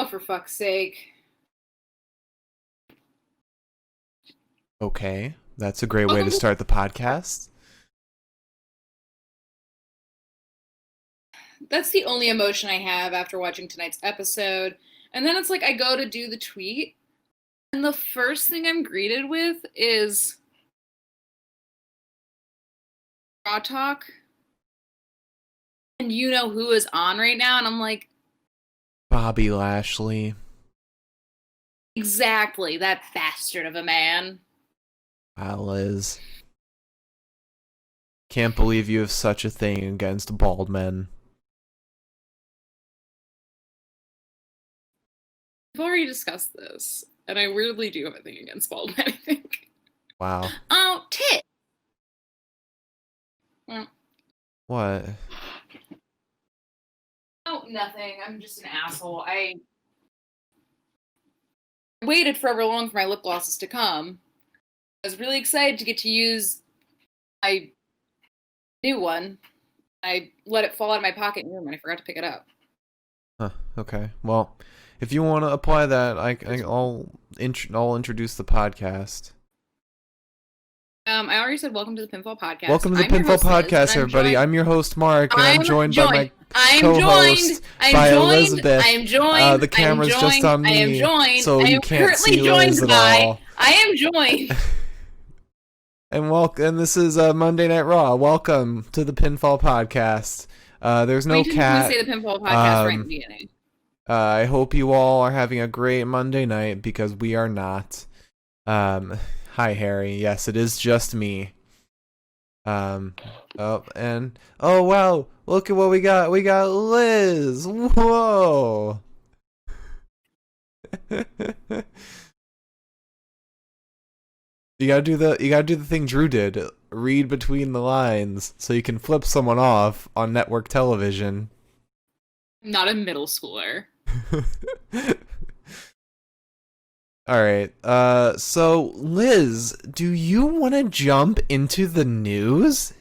Oh, for fuck's sake. Okay, that's a great way to Welcome to start the podcast. That's the only emotion I have after watching tonight's episode. And then it's like I go to do the tweet, and the first thing I'm greeted with is Raw Talk. And you know who is on right now, and I'm like, Bobby Lashley. exactly, that bastard of a man. Wow, Liz. Can't believe you have such a thing against bald men. We've already discussed this, and I weirdly do have a thing against bald men, I think. Wow. Oh, tit! Well, What? oh, nothing. I'm just an asshole. I waited forever long for my lip glosses to come. I was really excited to get to use my new one. I let it fall out of my pocket in the room and I forgot to pick it up. Huh, okay. Well, if you want to apply that, I'll introduce the podcast. I already said welcome to the Pinfall Podcast. Welcome to the Pinfall Podcast, everybody. I'm your host, Mark, and I'm joined by my co-host, Elizabeth. I am joined. The camera's just on me, I am joined. so you can't see Liz at all. I am joined. And this is Monday Night Raw. Welcome to the Pinfall Podcast. There's no cat. We say the Pinfall Podcast right in the beginning. I hope you all are having a great Monday night because we are not. Hi, Harry. Yes, it is just me. Oh wow! Look at what we got. We got Liz. Whoa. You gotta do the thing Drew did. Read between the lines so you can flip someone off on network television. I'm not a middle schooler. Alright, so Liz, do you want to jump into the news?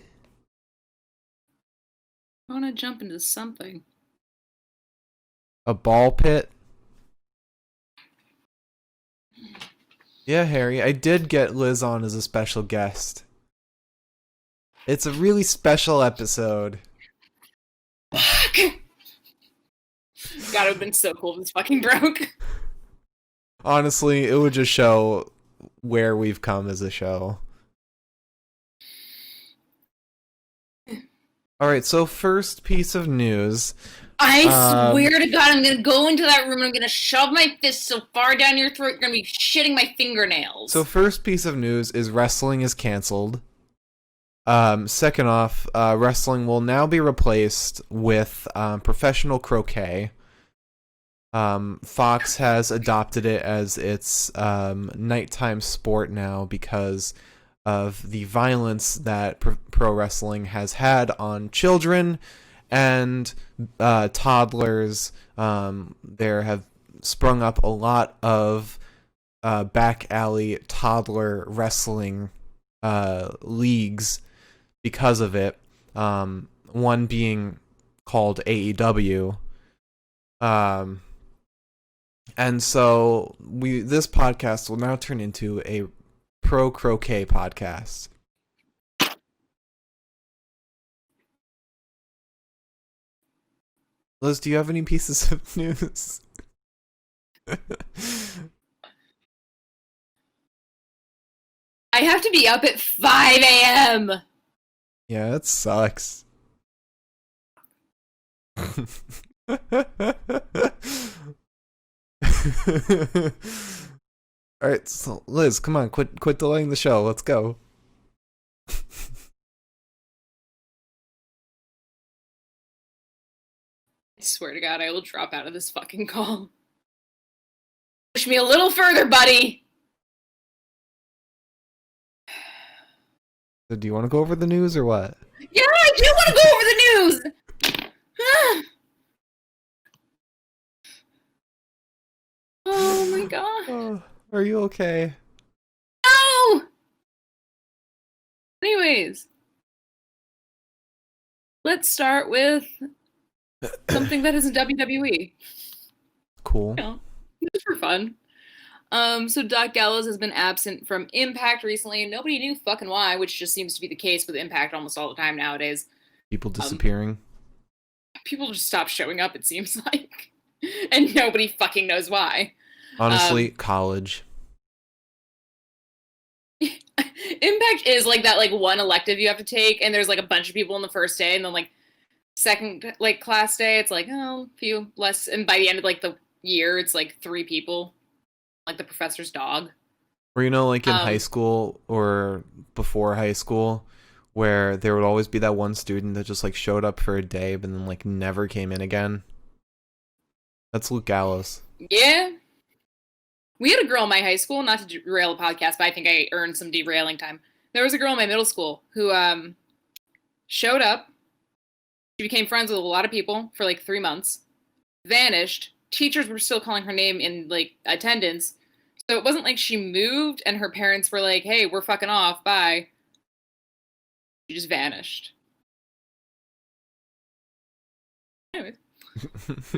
I want to jump into something. A ball pit? Yeah, Harry, I did get Liz on as a special guest. It's a really special episode. Fuck! God, it would have been so cool if this fucking broke. Honestly, it would just show where we've come as a show. Alright, so first piece of news. I swear to God, I'm gonna go into that room and I'm gonna shove my fist so far down your throat, you're gonna be shitting my fingernails. So first piece of news is wrestling is canceled. Second off, wrestling will now be replaced with professional croquet. Fox has adopted it as its nighttime sport now because of the violence that pro wrestling has had on children and toddlers. There have sprung up a lot of back alley toddler wrestling leagues because of it. One being called AEW. And so this podcast will now turn into a pro croquet podcast. Liz, do you have any pieces of news? I have to be up at 5 a.m. Yeah, it sucks. Alright, so Liz, come on, quit delaying the show. Let's go. I swear to God, I will drop out of this fucking call. Push me a little further, buddy! So do you want to go over the news or what? Yeah, I do want to go over the news! Oh my God. Oh, are you okay? No! Anyways. Let's start with something that isn't WWE. Cool. You know, just for fun. So Doc Gallows has been absent from Impact recently, and nobody knew fucking why, which just seems to be the case with Impact almost all the time nowadays. People disappearing. People just stop showing up, it seems like. And nobody fucking knows why. Honestly, college. Impact is like that, like one elective you have to take, and there's like a bunch of people on the first day, and then like second like class day, it's like a few less, and by the end of like the year, it's like 3 people, like the professor's dog. Or like in high school or before high school, where there would always be that one student that just like showed up for a day, but then like never came in again. That's Luke Gallows. Yeah. We had a girl in my high school, not to derail the podcast, but I think I earned some derailing time. There was a girl in my middle school who showed up. She became friends with a lot of people for like 3 months, vanished. Teachers were still calling her name in like attendance. So it wasn't like she moved and her parents were like, hey, we're fucking off, bye. She just vanished. Anyways,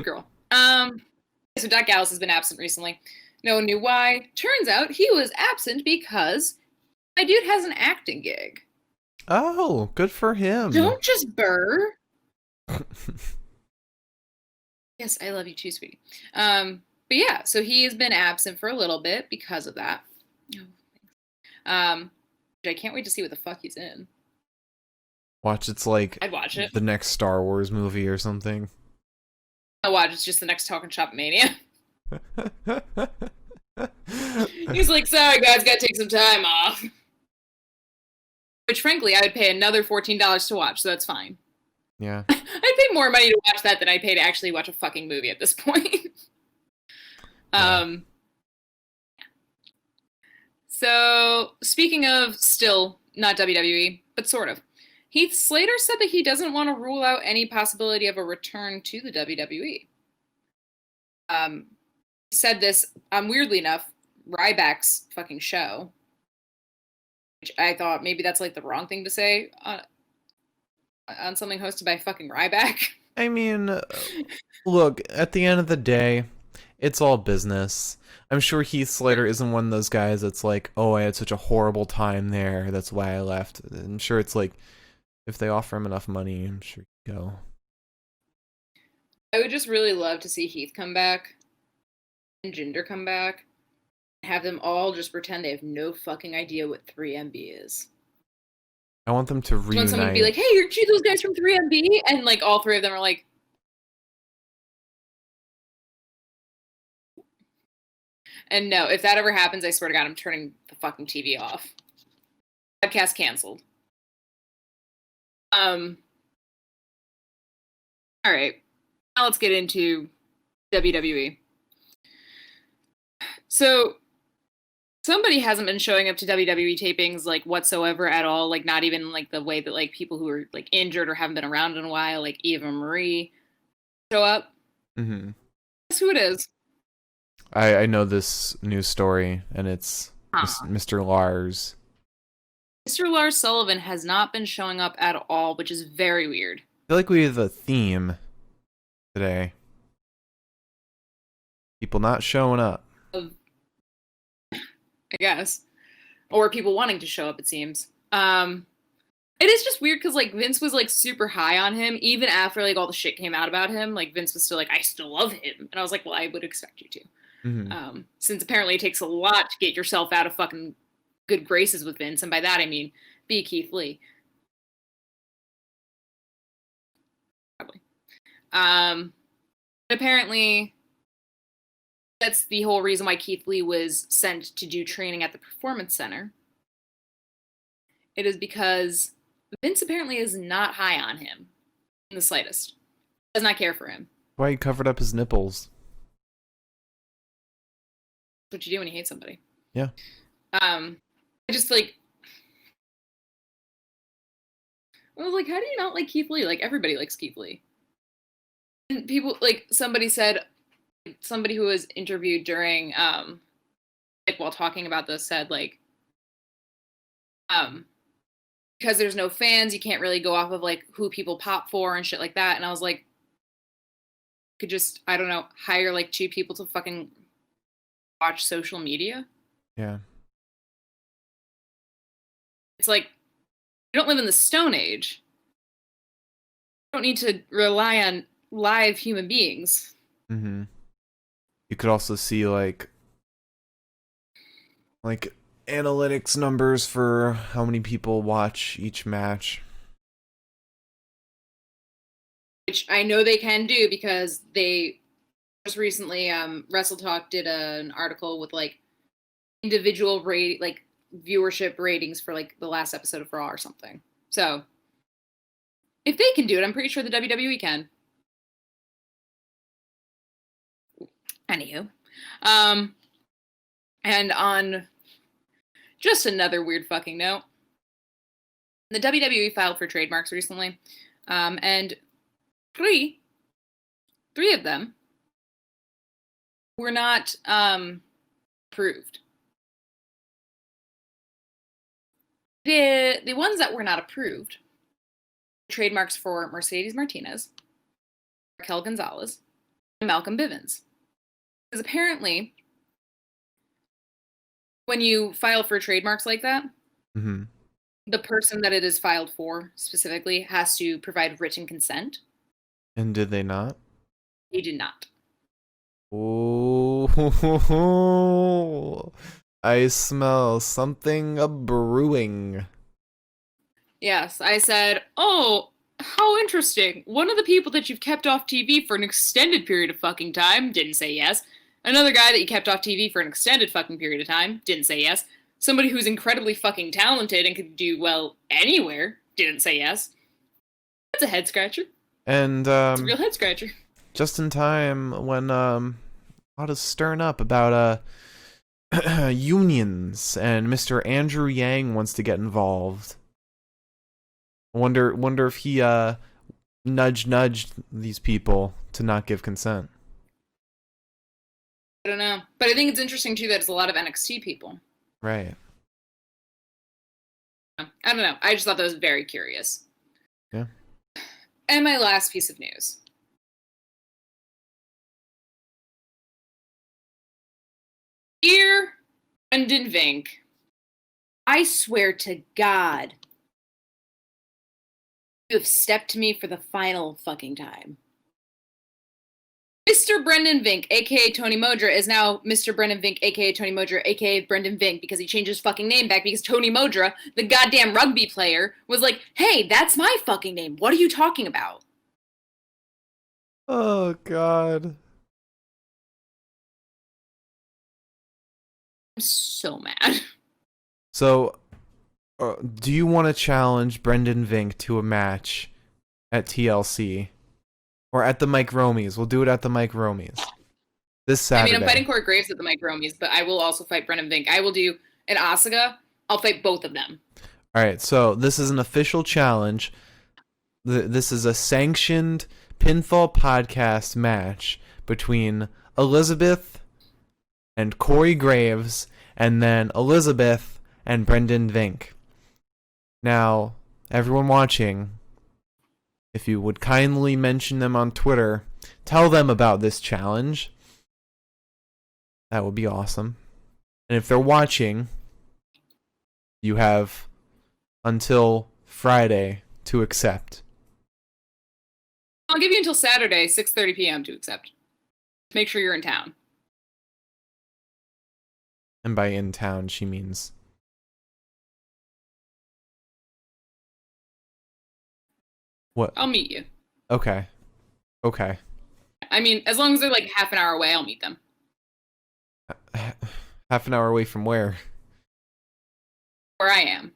girl. So Doc Gallows has been absent recently. No one knew why. Turns out he was absent because my dude has an acting gig. Oh, good for him. Don't just burr. Yes, I love you too, sweetie. But yeah, so he has been absent for a little bit because of that. I can't wait to see what the fuck he's in. Watch, it's like I'd watch it. The next Star Wars movie or something. I'll watch, it's just the next Talking Shop Mania. He's like, sorry guys, gotta take some time off. Which frankly, I would pay another $14 to watch, so that's fine. Yeah. I'd pay more money to watch that than I'd pay to actually watch a fucking movie at this point. Yeah. So, speaking of still not WWE, but sort of, Heath Slater said that he doesn't want to rule out any possibility of a return to the WWE. He said this, weirdly enough, Ryback's fucking show, which I thought maybe that's like the wrong thing to say on something hosted by fucking Ryback. I mean, look, at the end of the day, it's all business. I'm sure Heath Slater isn't one of those guys that's like, oh, I had such a horrible time there, that's why I left. I'm sure it's like, if they offer him enough money, I'm sure he'd go. I would just really love to see Heath come back and Jinder come back and have them all just pretend they have no fucking idea what 3MB is. I want them to reunite. I want someone to be like, hey, you're those guys from 3MB? And like all 3 of them are like, and no, if that ever happens, I swear to God, I'm turning the fucking TV off. Podcast canceled. All right. Now let's get into WWE. So somebody hasn't been showing up to WWE tapings like whatsoever at all, like not even like the way that like people who are like injured or haven't been around in a while, like Eva Marie, show up. Mm-hmm. Guess who it is? I know this news story, and it's Mr. Lars. Mr. Lars Sullivan has not been showing up at all, which is very weird. I feel like we have a theme today. People not showing up. I guess. Or people wanting to show up, it seems. It is just weird because like Vince was like super high on him even after like all the shit came out about him. Like Vince was still like, I still love him. And I was like, well, I would expect you to. Mm-hmm. Since apparently it takes a lot to get yourself out of fucking good graces with Vince. And by that, I mean, be Keith Lee. Probably. Apparently, that's the whole reason why Keith Lee was sent to do training at the Performance Center. It is because Vince apparently is not high on him in the slightest. Does not care for him. Why he covered up his nipples? That's what you do when you hate somebody. Yeah. I just like, well, like, how do you not like Keith Lee? Like, everybody likes Keith Lee. And people, like, somebody who was interviewed during, like, while talking about this said, like, because there's no fans, you can't really go off of, like, who people pop for and shit like that. And I was like, could just, I don't know, hire like 2 people to fucking watch social media. Yeah. It's like, you don't live in the Stone Age. You don't need to rely on live human beings. Mm-hmm. You could also see like analytics numbers for how many people watch each match. Which I know they can do because they just recently, Wrestle Talk did an article with like individual like viewership ratings for like the last episode of Raw or something. So if they can do it, I'm pretty sure the WWE can. Anywho, and on just another weird fucking note, the WWE filed for trademarks recently, and three of them were not approved. The ones that were not approved, trademarks for Mercedes Martinez, Raquel Gonzalez, and Malcolm Bivens. Because apparently, when you file for trademarks like that, Mm-hmm. the person that it is filed for specifically has to provide written consent. And did they not? They did not. Oh, I smell something brewing. Yes, I said, oh, how interesting. One of the people that you've kept off TV for an extended period of fucking time didn't say yes. Another guy that you kept off TV for an extended fucking period of time didn't say yes. Somebody who's incredibly fucking talented and could do well anywhere didn't say yes. That's a head scratcher. And It's a real head scratcher. just in time when a lot is stirring up about unions, and Mr. Andrew Yang wants to get involved. I wonder if he nudged these people to not give consent. I don't know. But I think it's interesting too that it's a lot of NXT people. Right. I don't know. I just thought that was very curious. Yeah. And my last piece of news. Dear Brendan Vink, I swear to God, you have stepped to me for the final fucking time. Mr. Brendan Vink, aka Tony Modra, is now Mr. Brendan Vink, aka Tony Modra, aka Brendan Vink, because he changed his fucking name back because Tony Modra, the goddamn rugby player, was like, hey, that's my fucking name. What are you talking about? Oh, God. I'm so mad. So, do you want to challenge Brendan Vink to a match at TLC? Or at the Mike Romies? We'll do it at the Mike Romies. This Saturday. I mean, I'm fighting Corey Graves at the Mike Romies, but I will also fight Brendan Vink. I will do an Asuka. I'll fight both of them. Alright, so this is an official challenge. This is a sanctioned Pinfall podcast match between Elizabeth and Corey Graves, and then Elizabeth and Brendan Vink. Now, everyone watching, if you would kindly mention them on Twitter, tell them about this challenge. That would be awesome. And if they're watching, you have until Friday to accept. I'll give you until Saturday, 6:30 p.m. to accept. Make sure you're in town. And by in town, she means... What? I'll meet you. Okay. Okay. I mean, as long as they're like half an hour away, I'll meet them. Half an hour away from where? Where I am.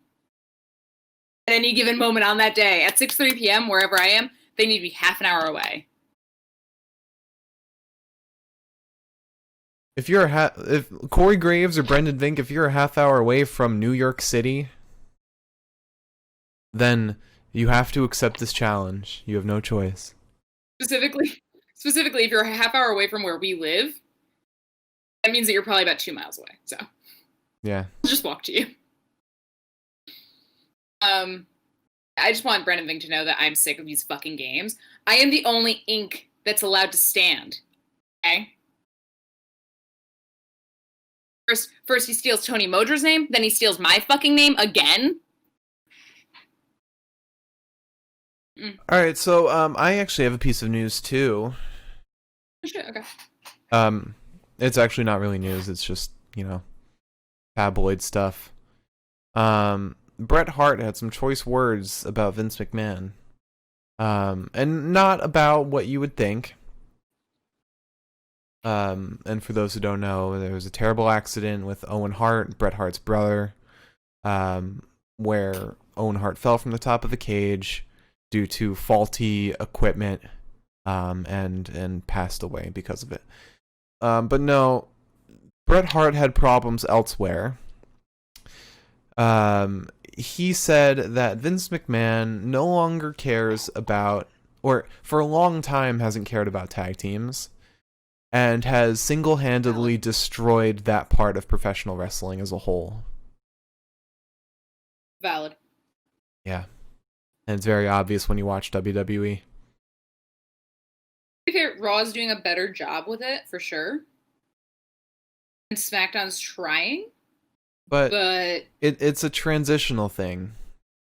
At any given moment on that day, at 6:30 p.m., wherever I am, they need to be half an hour away. If you're if Corey Graves or Brendan Vink, if you're a half hour away from New York City, then you have to accept this challenge. You have no choice. Specifically, if you're a half hour away from where we live, that means that you're probably about 2 miles away. So, Yeah. I'll just walk to you. I just want Brendan Vink to know that I'm sick of these fucking games. I am the only ink that's allowed to stand. Okay? First he steals Tony Modra's name, then he steals my fucking name again. All right, so I actually have a piece of news too. Shit, okay. It's actually not really news. It's just, tabloid stuff. Bret Hart had some choice words about Vince McMahon. And not about what you would think. And for those who don't know, there was a terrible accident with Owen Hart, Bret Hart's brother, where Owen Hart fell from the top of a cage due to faulty equipment, and passed away because of it. But no, Bret Hart had problems elsewhere. He said that Vince McMahon no longer cares about, or for a long time hasn't cared about tag teams, and has single-handedly destroyed that part of professional wrestling as a whole. Valid. Yeah. And it's very obvious when you watch WWE. I think Raw's doing a better job with it, for sure. And SmackDown's trying. But it's a transitional thing.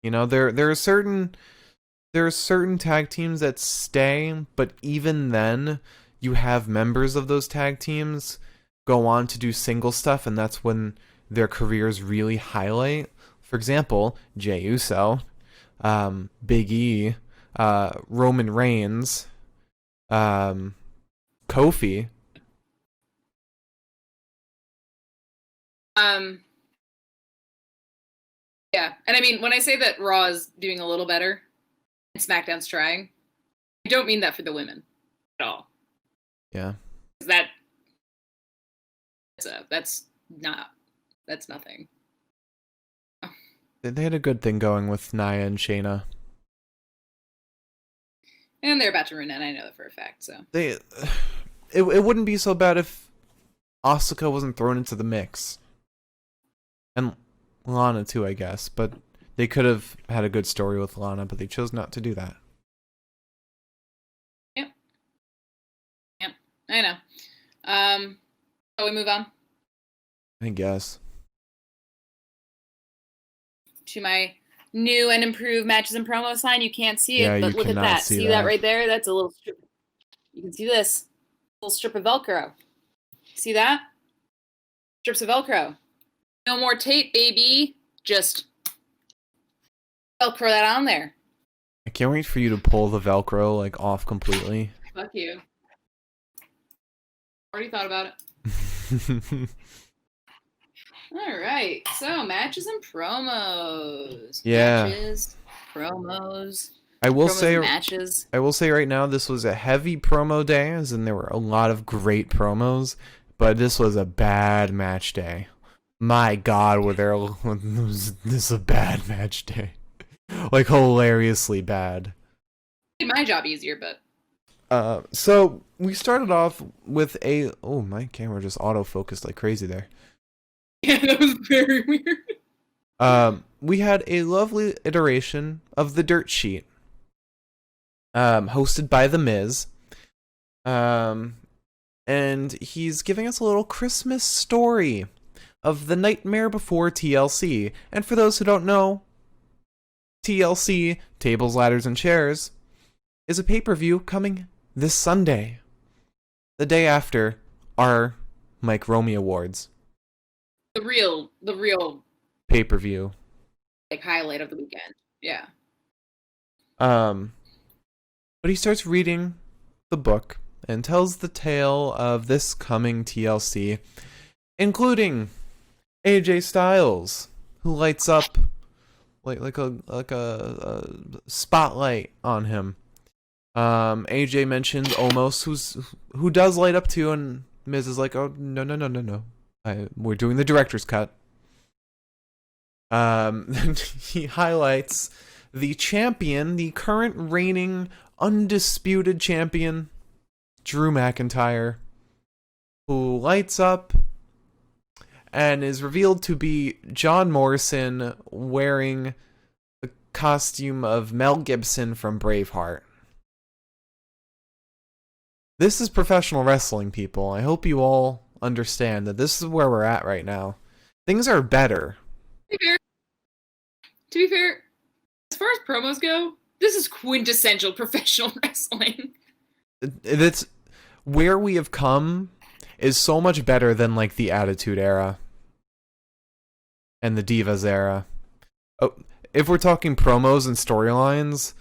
There are certain tag teams that stay, but even then you have members of those tag teams go on to do single stuff, and that's when their careers really highlight. For example, Jey Uso, Big E, Roman Reigns, Kofi. Yeah, and I mean, when I say that Raw is doing a little better and SmackDown's trying, I don't mean that for the women at all. Yeah. That's nothing. They had a good thing going with Nia and Shayna. And they're about to ruin it, I know that for a fact, so. It wouldn't be so bad if Asuka wasn't thrown into the mix. And Lana too, I guess, but they could have had a good story with Lana, but they chose not to do that. Yep, I know. Shall we move on? I guess. To my new and improved matches and promo sign. You can't see it, but look at that. See that right there? That's a little strip. You can see this little strip of Velcro. See that? Strips of Velcro. No more tape, baby. Just Velcro that on there. I can't wait for you to pull the Velcro off completely. Fuck you. Already thought about it. All right. So matches and promos. Yeah. Matches, promos. I will promos say matches. I will say right now this was a heavy promo day, as in there were a lot of great promos, but this was a bad match day. My God, was this a bad match day? Hilariously bad. Made my job easier, but. So we started off with my camera just autofocused like crazy there. Yeah, that was very weird. We had a lovely iteration of the Dirt Sheet, hosted by The Miz. And he's giving us a little Christmas story of the nightmare before TLC. And for those who don't know, TLC, Tables, Ladders, and Chairs, is a pay-per-view coming this Sunday, the day after our Mike Romy Awards. The real pay-per-view. Highlight of the weekend. Yeah. But he starts reading the book and tells the tale of this coming TLC, including AJ Styles, who lights up like a spotlight on him. AJ mentions Omos, who does light up too, and Miz is like, "Oh no. We're doing the director's cut." He highlights the champion, the current reigning undisputed champion, Drew McIntyre, who lights up and is revealed to be John Morrison wearing the costume of Mel Gibson from Braveheart. This is professional wrestling, people. I hope you all understand that this is where we're at right now. Things are better. To be fair, as far as promos go, this is quintessential professional wrestling. It's where we have come is so much better than like the Attitude Era and the Divas Era. Oh, if we're talking promos and storylines,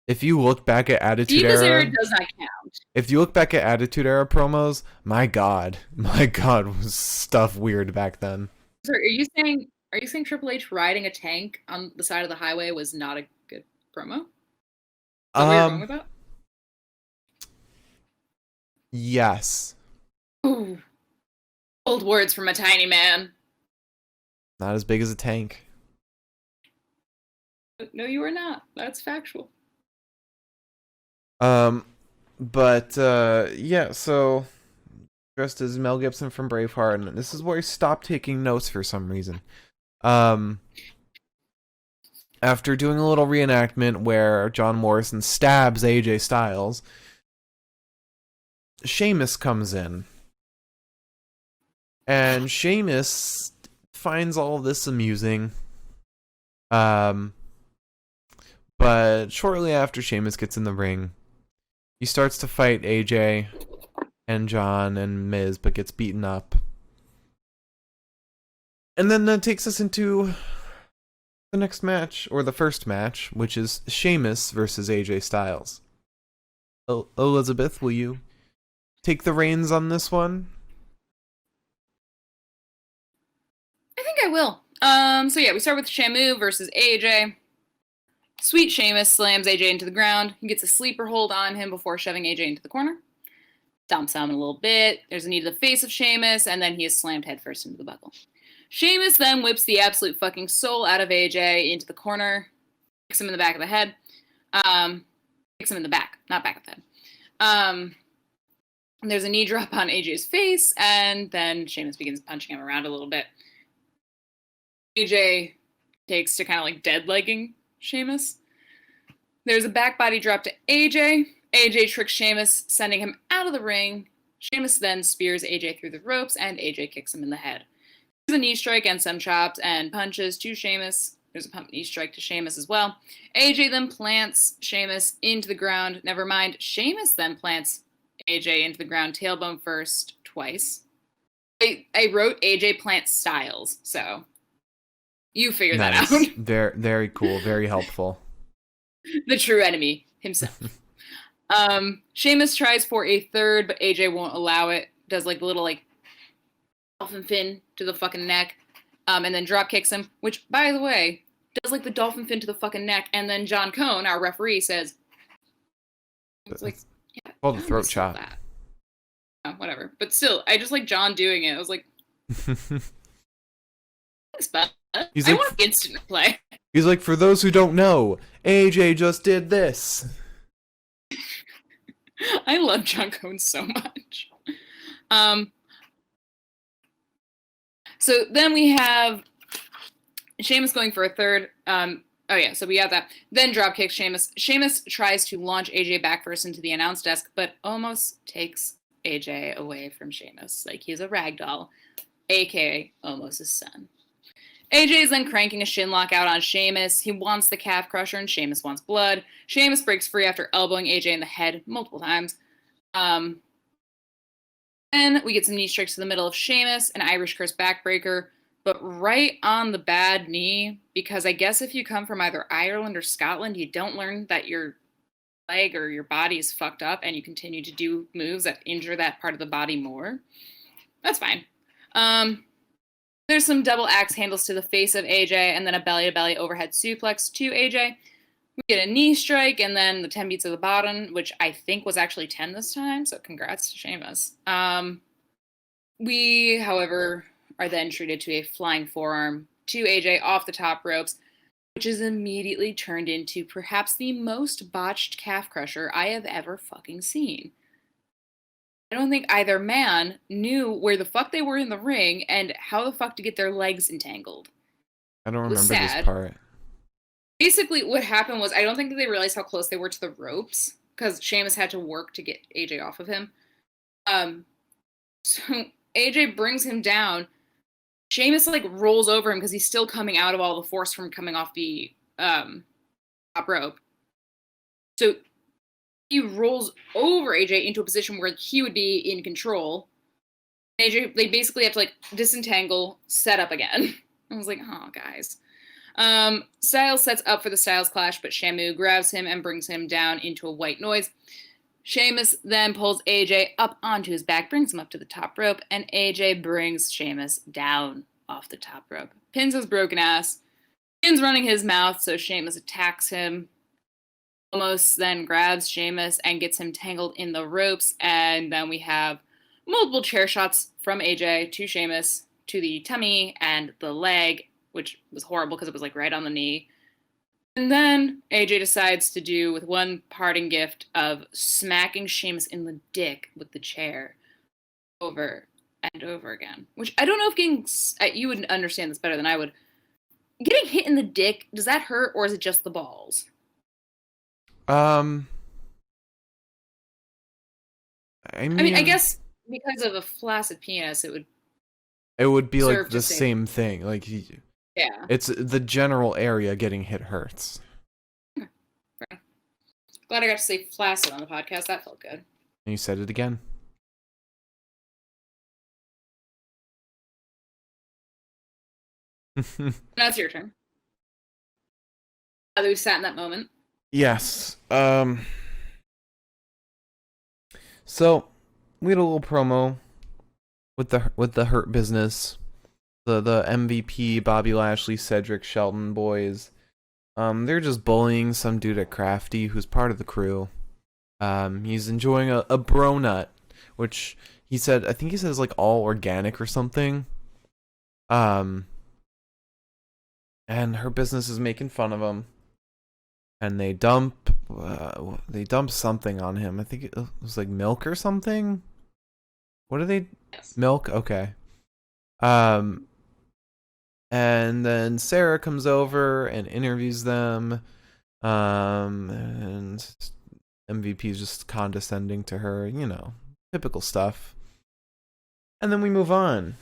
if you look back at Attitude Divas Era, Era does not count. if you look back at Attitude Era promos, my God, was stuff weird back then. Sorry, are you saying Triple H riding a tank on the side of the highway was not a good promo? Is that what you're going with that? Yes. Ooh. Old words from a tiny man. Not as big as a tank. No, you are not. That's factual. But yeah, so dressed as Mel Gibson from Braveheart, and this is where I stopped taking notes for some reason. After doing a little reenactment where John Morrison stabs AJ Styles, Sheamus comes in. And Sheamus finds all of this amusing. But shortly after Sheamus gets in the ring, he starts to fight AJ and John and Miz, but gets beaten up. And then that takes us into the next match, or the first match, which is Sheamus versus AJ Styles. Elizabeth, will you take the reins on this one? I think I will. So yeah, we start with Shamu versus AJ. Sweet Sheamus slams AJ into the ground. He gets a sleeper hold on him before shoving AJ into the corner. Stomps him a little bit. There's a knee to the face of Sheamus, and then he is slammed headfirst into the buckle. Sheamus then whips the absolute fucking soul out of AJ into the corner. Kicks him in the back of the head. Kicks him in the back, not back of the head. There's a knee drop on AJ's face, and then Sheamus begins punching him around a little bit. AJ takes to kind of like dead legging Sheamus. There's a back body drop to AJ. AJ tricks Sheamus, sending him out of the ring. Sheamus then spears AJ through the ropes, and AJ kicks him in the head. There's a knee strike and some chops and punches to Sheamus. There's a pump knee strike to Sheamus as well. AJ then plants Sheamus into the ground. Never mind, Sheamus then plants AJ into the ground, tailbone first, twice. I wrote AJ plants Styles, so you figure that out. Very, very cool. Very helpful. The true enemy himself. Sheamus tries for a third, but AJ won't allow it. Does like a little like dolphin fin to the fucking neck, and then drop kicks him. Which, by the way, does like the dolphin fin to the fucking neck. And then John Cone, our referee, says, "It's like, yeah, the throat chop." Whatever, but still, I just like John doing it. I was like, "Thanks, bud." He's I like, want instant play. He's like, for those who don't know, AJ just did this. I love John Cone so much. So then we have Sheamus going for a third. So we have that. Then drop kicks Sheamus. Sheamus tries to launch AJ back first into the announce desk, but almost takes AJ away from Sheamus. Like he's a ragdoll, aka almost his son. AJ is then cranking a shin lock out on Sheamus. He wants the calf crusher and Sheamus wants blood. Sheamus breaks free after elbowing AJ in the head multiple times. Then we get some knee strikes to the middle of Sheamus, an Irish curse backbreaker, but right on the bad knee, because I guess if you come from either Ireland or Scotland, you don't learn that your leg or your body is fucked up and you continue to do moves that injure that part of the body more. That's fine. There's some double axe handles to the face of AJ, and then a belly-to-belly overhead suplex to AJ. We get a knee strike, and then the 10 beats of the bottom, which I think was actually 10 this time, so congrats to Sheamus. We, however, are then treated to a flying forearm to AJ off the top ropes, which is immediately turned into perhaps the most botched calf crusher I have ever fucking seen. I don't think either man knew where the fuck they were in the ring and how the fuck to get their legs entangled. I don't remember this part. Basically, what happened was I don't think that they realized how close they were to the ropes. because Sheamus had to work to get AJ off of him. So AJ brings him down. Sheamus like rolls over him because he's still coming out of all the force from coming off the top rope. So he rolls over AJ into a position where he would be in control. AJ, they basically have to like disentangle, set up again. I was like, oh, guys. Styles sets up for the Styles Clash, but Shamu grabs him and brings him down into a white noise. Sheamus then pulls AJ up onto his back, brings him up to the top rope, and AJ brings Sheamus down off the top rope. Pins his broken ass. Fiend's running his mouth, so Sheamus attacks him. Almost then grabs Sheamus and gets him tangled in the ropes, and then we have multiple chair shots from AJ to Sheamus to the tummy and the leg, which was horrible because it was like right on the knee. And then AJ decides to do with one parting gift of smacking Sheamus in the dick with the chair over and over again. Which I don't know if getting, you would understand this better than I would. Getting hit in the dick, does that hurt or is it just the balls? I mean, I guess because of a flaccid penis, it would be like the same thing. Like, yeah, it's the general area getting hit hurts. Glad I got to say flaccid on the podcast. That felt good. And you said it again. Now it's your turn. Now that we've sat in that moment. Yes. So we had a little promo with the Hurt Business, the MVP, Bobby Lashley, Cedric, Shelton boys. They're just bullying some dude at Crafty who's part of the crew. He's enjoying a bro nut, which he said, I think he says like all organic or something. And Hurt Business is making fun of him. And they dump something on him. I think it was like milk or something. What are they? Yes. Milk? Okay. And then Sarah comes over and interviews them. And MVP is just condescending to her, typical stuff. And then we move on.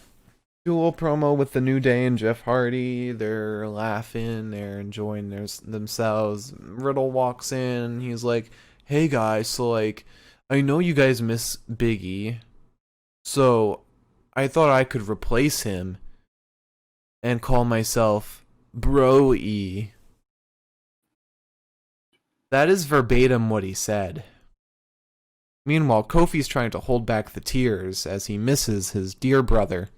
Do a little promo with the New Day and Jeff Hardy. They're laughing. They're enjoying themselves. Riddle walks in. He's like, hey guys, so like, I know you guys miss Big E. So I thought I could replace him and call myself Bro E. That is verbatim what he said. Meanwhile, Kofi's trying to hold back the tears as he misses his dear brother.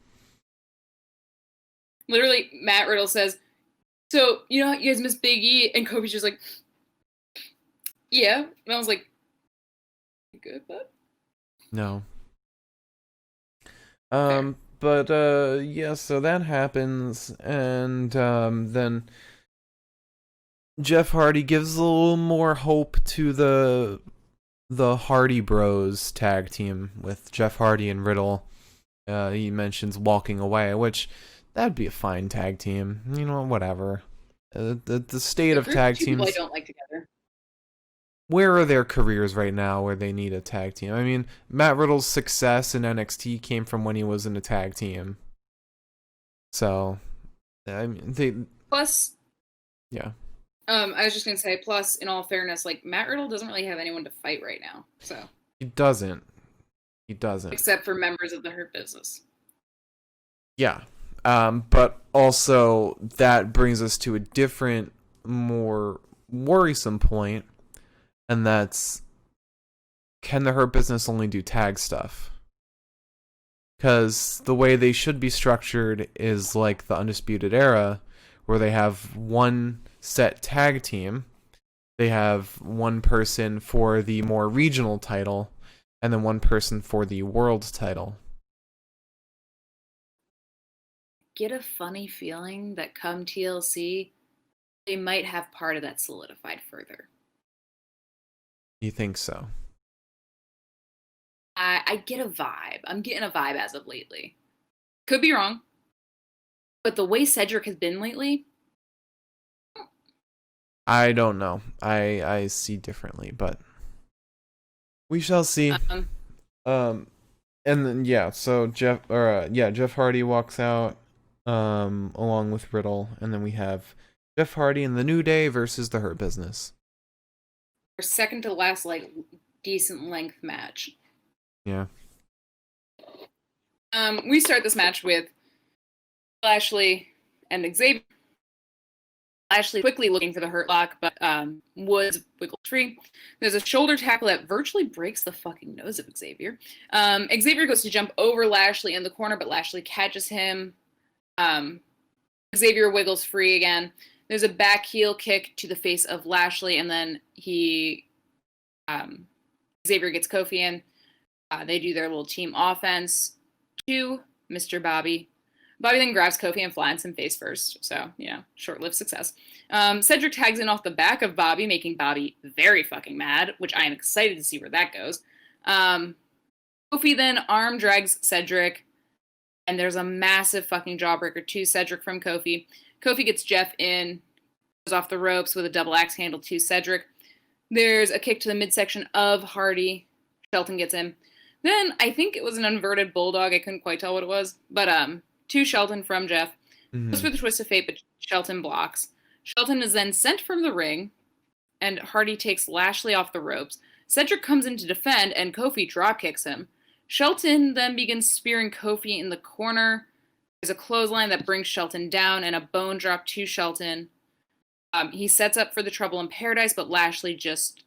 Literally, Matt Riddle says, so, you know how you guys miss Big E? And Kofi's just like, yeah. And I was like, you good, bud? No. Yeah, so that happens, and then Jeff Hardy gives a little more hope to the Hardy Bros tag team with Jeff Hardy and Riddle. He mentions walking away, which that'd be a fine tag team. Whatever. The state of tag teams. People I don't like together. Where are their careers right now where they need a tag team? I mean, Matt Riddle's success in NXT came from when he was in a tag team. So, I mean, Plus, yeah. I was just gonna say, plus, in all fairness, like Matt Riddle doesn't really have anyone to fight right now. So He doesn't. Except for members of the Hurt Business. Yeah. But also that brings us to a different, more worrisome point, and that's, can the Hurt Business only do tag stuff? Because the way they should be structured is like the Undisputed Era, where they have one set tag team, they have one person for the more regional title, and then one person for the world title. Get a funny feeling that come TLC, they might have part of that solidified further. You think so? I get a vibe. I'm getting a vibe as of lately. Could be wrong. But the way Cedric has been lately, I don't know. I see differently, but We shall see. Um, and then so Jeff Hardy walks out, along with Riddle, and then we have Jeff Hardy and the New Day versus the Hurt Business. Our second to last, like, decent length match. Yeah. We start this match with Lashley and Xavier. Lashley quickly looking for the Hurt Lock, but Woods wiggles free. There's a shoulder tackle that virtually breaks the fucking nose of Xavier. Xavier goes to jump over Lashley in the corner, but Lashley catches him. Xavier wiggles free again. There's a back heel kick to the face of Lashley, and then Xavier gets Kofi in. They do their little team offense to Mr. Bobby. Bobby then grabs Kofi and flattens him face first. So, short-lived success. Cedric tags in off the back of Bobby, making Bobby very fucking mad, which I am excited to see where that goes. Kofi then arm drags Cedric, and there's a massive fucking jawbreaker to Cedric from Kofi. Kofi gets Jeff in, goes off the ropes with a double axe handle to Cedric. There's a kick to the midsection of Hardy. Shelton gets in. Then I think it was an inverted bulldog. I couldn't quite tell what it was. But to Shelton from Jeff. Goes for the twist of fate, but Shelton blocks. Shelton is then sent from the ring, and Hardy takes Lashley off the ropes. Cedric comes in to defend, and Kofi drop kicks him. Shelton then begins spearing Kofi in the corner. There's a clothesline that brings Shelton down, and a bone drop to Shelton. He sets up for the Trouble in Paradise, but Lashley just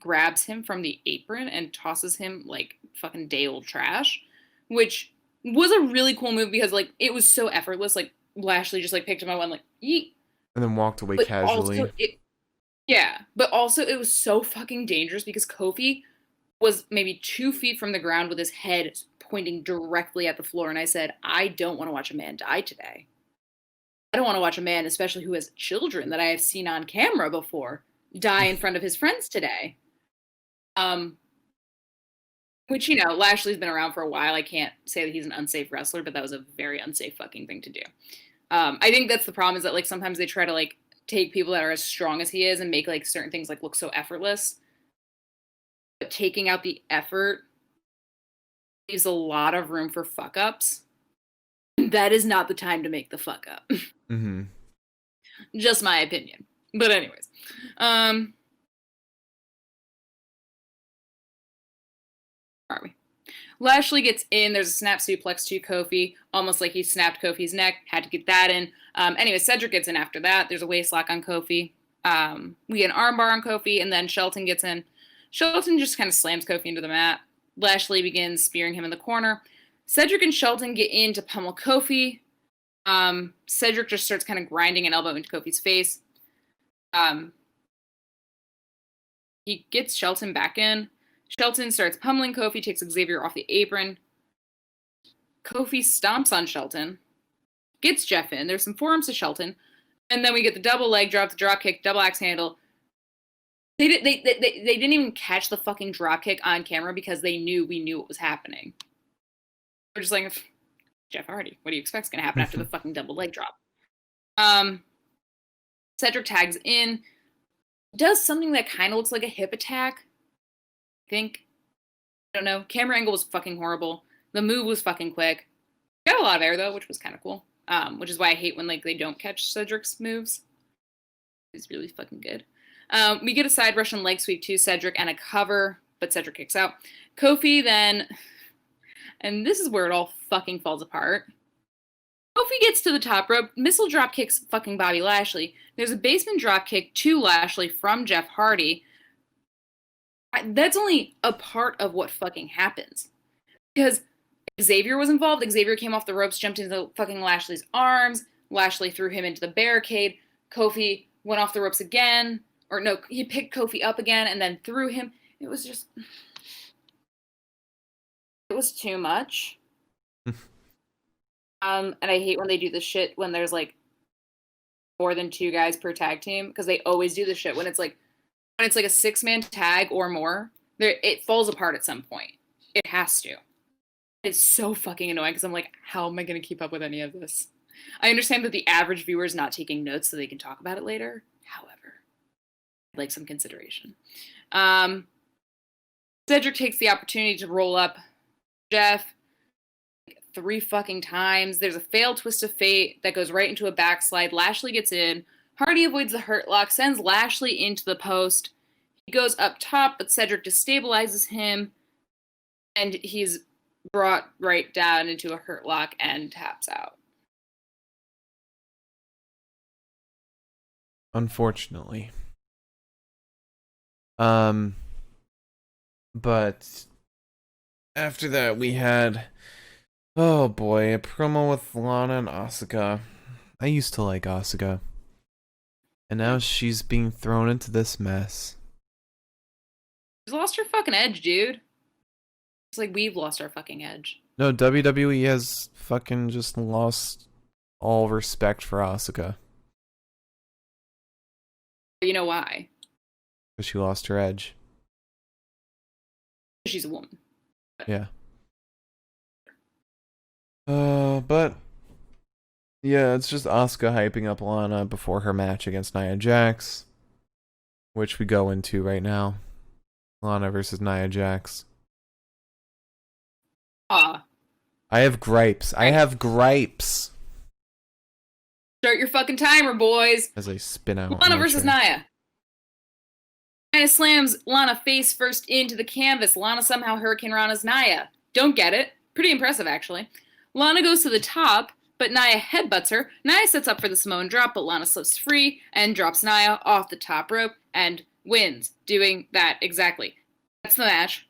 grabs him from the apron and tosses him like fucking day-old trash, which was a really cool move because, like, it was so effortless. Like, Lashley just, like, picked him up and, like, yeet. And then walked away but casually. But also it was so fucking dangerous because Kofi was maybe 2 feet from the ground with his head pointing directly at the floor. And I said, I don't want to watch a man die today. I don't want to watch a man, especially who has children that I have seen on camera before, die in front of his friends today. Which, Lashley's been around for a while. I can't say that he's an unsafe wrestler, but that was a very unsafe fucking thing to do. I think that's the problem is that, like, sometimes they try to, like, take people that are as strong as he is and make, like, certain things, like, look so effortless. But taking out the effort leaves a lot of room for fuck-ups. That is not the time to make the fuck-up. Mm-hmm. Just my opinion. But anyways. Where are we? Lashley gets in. There's a snap suplex to Kofi, almost like he snapped Kofi's neck. Had to get that in. Anyway, Cedric gets in after that. There's a waist lock on Kofi. We get an armbar on Kofi, and then Shelton gets in. Shelton just kind of slams Kofi into the mat. Lashley begins spearing him in the corner. Cedric and Shelton get in to pummel Kofi. Cedric just starts kind of grinding an elbow into Kofi's face. He gets Shelton back in. Shelton starts pummeling Kofi, takes Xavier off the apron. Kofi stomps on Shelton, gets Jeff in. There's some forearms to Shelton. And then we get the double leg drop, the drop kick, double axe handle. They didn't even catch the fucking drop kick on camera because we knew what was happening. We're just like, Jeff Hardy, what do you expect is going to happen after the fucking double leg drop? Cedric tags in, does something that kind of looks like a hip attack. I don't know. Camera angle was fucking horrible. The move was fucking quick. Got a lot of air though, which was kind of cool. Which is why I hate when like they don't catch Cedric's moves. It's really fucking good. We get a side Russian leg sweep to Cedric and a cover, but Cedric kicks out. Kofi then, and this is where it all fucking falls apart. Kofi gets to the top rope. Missile drop kicks fucking Bobby Lashley. There's a basement drop kick to Lashley from Jeff Hardy. That's only a part of what fucking happens. Because Xavier was involved. Xavier came off the ropes, jumped into fucking Lashley's arms. Lashley threw him into the barricade. Kofi went off the ropes again. Or no, he picked Kofi up again and then threw him. It was just... It was too much. And I hate when they do this shit when there's like more than 2 guys per tag team. Because they always do this shit when it's like a 6-man tag or more, it falls apart at some point. It has to. It's so fucking annoying because I'm like, how am I going to keep up with any of this? I understand that the average viewer is not taking notes so they can talk about it later. However, I'd like some consideration. Cedric takes the opportunity to roll up Jeff 3 fucking times. There's a failed twist of fate that goes right into a backslide. Lashley gets in. Hardy avoids the hurt lock, sends Lashley into the post. He goes up top, but Cedric destabilizes him, and he's brought right down into a hurt lock and taps out. Unfortunately. But after that we had, oh boy, a promo with Lana and Asuka. I used to like Asuka. And now she's being thrown into this mess. She's lost her fucking edge, dude. It's like we've lost our fucking edge. No, WWE has fucking just lost all respect for Asuka. You know why? Because she lost her edge. She's a woman. Yeah. But yeah, it's just Asuka hyping up Lana before her match against Nia Jax, which we go into right now. Lana versus Nia Jax. I have gripes. Start your fucking timer, boys. As I spin out. Lana versus Nia. Nia slams Lana face first into the canvas. Lana somehow Hurricane Rana's Nia. Don't get it. Pretty impressive, actually. Lana goes to the top, but Nia headbutts her. Nia sets up for the Samoan drop, but Lana slips free and drops Nia off the top rope and wins, doing that exactly. That's the match.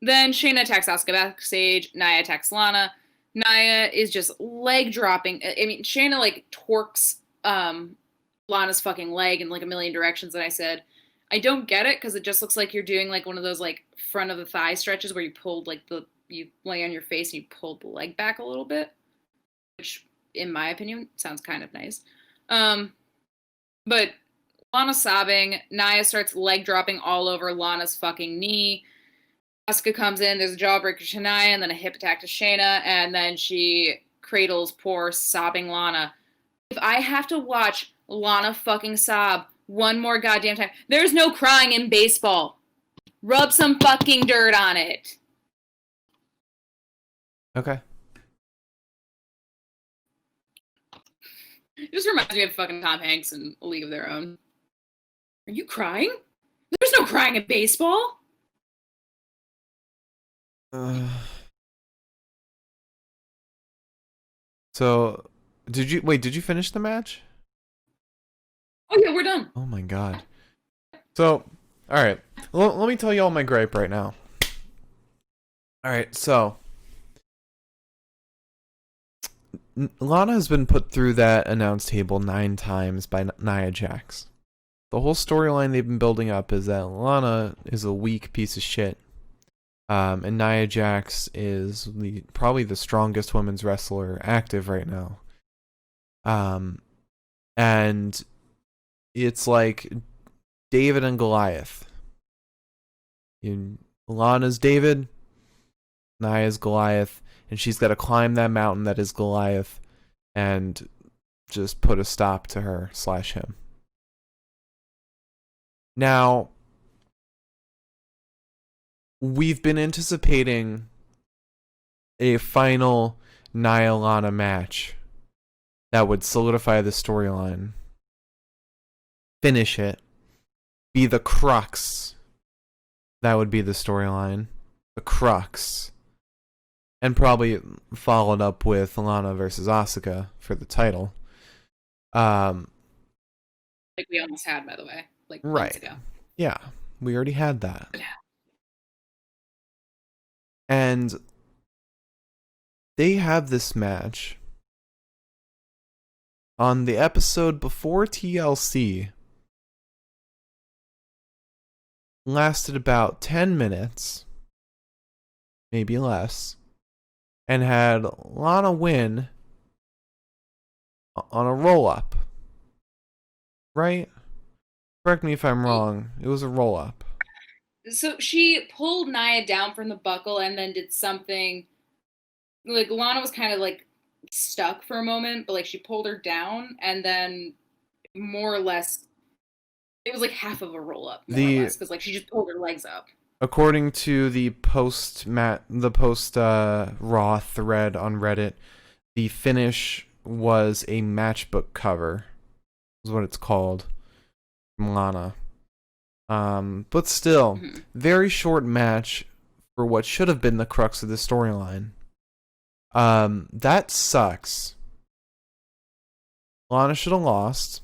Then Shayna attacks Asuka backstage. Nia attacks Lana. Nia is just leg dropping. I mean, Shayna like torques Lana's fucking leg in like a million directions. And I said, I don't get it because it just looks like you're doing like one of those like front of the thigh stretches where you pulled like you lay on your face and you pulled the leg back a little bit, which in my opinion sounds kind of nice. But Lana's sobbing. Nia starts leg dropping all over Lana's fucking knee. Asuka comes in, there's a jawbreaker to Nia, and then a hip attack to Shayna, and then she cradles poor sobbing Lana. If I have to watch Lana fucking sob one more goddamn time, there's no crying in baseball. Rub some fucking dirt on it. Okay. It just reminds me of fucking Tom Hanks in A League of Their Own. Are you crying? There's no crying in baseball. So, did you finish the match? Oh yeah, we're done. Oh my god. So, alright. Let me tell you all my gripe right now. Alright, so Lana has been put through that announce table 9 times by Nia Jax. The whole storyline they've been building up is that Lana is a weak piece of shit. And Nia Jax is probably the strongest women's wrestler active right now. And it's like David and Goliath. Lana's David, Nia's Goliath, and she's got to climb that mountain that is Goliath and just put a stop to her / him. Now, we've been anticipating a final Nia-Lana match that would solidify the storyline, finish it, be the crux. That would be the storyline, the crux, and probably followed up with Lana versus Asuka for the title. Like we almost had, by the way, like months ago. Yeah, we already had that. And they have this match on the episode before TLC. Lasted about 10 minutes, maybe less, and had Lana win on a roll-up. Right? Correct me if I'm wrong. It was a roll-up. So she pulled Nia down from the buckle and then did something. Like, Lana was kind of, like, stuck for a moment, but, like, she pulled her down and then more or less, it was, like, half of a roll-up, more or less, because, like, she just pulled her legs up. According to the post Raw thread on Reddit, the finish was a matchbook cover, is what it's called, from Lana. But still, very short match for what should have been the crux of the storyline. That sucks. Lana should have lost.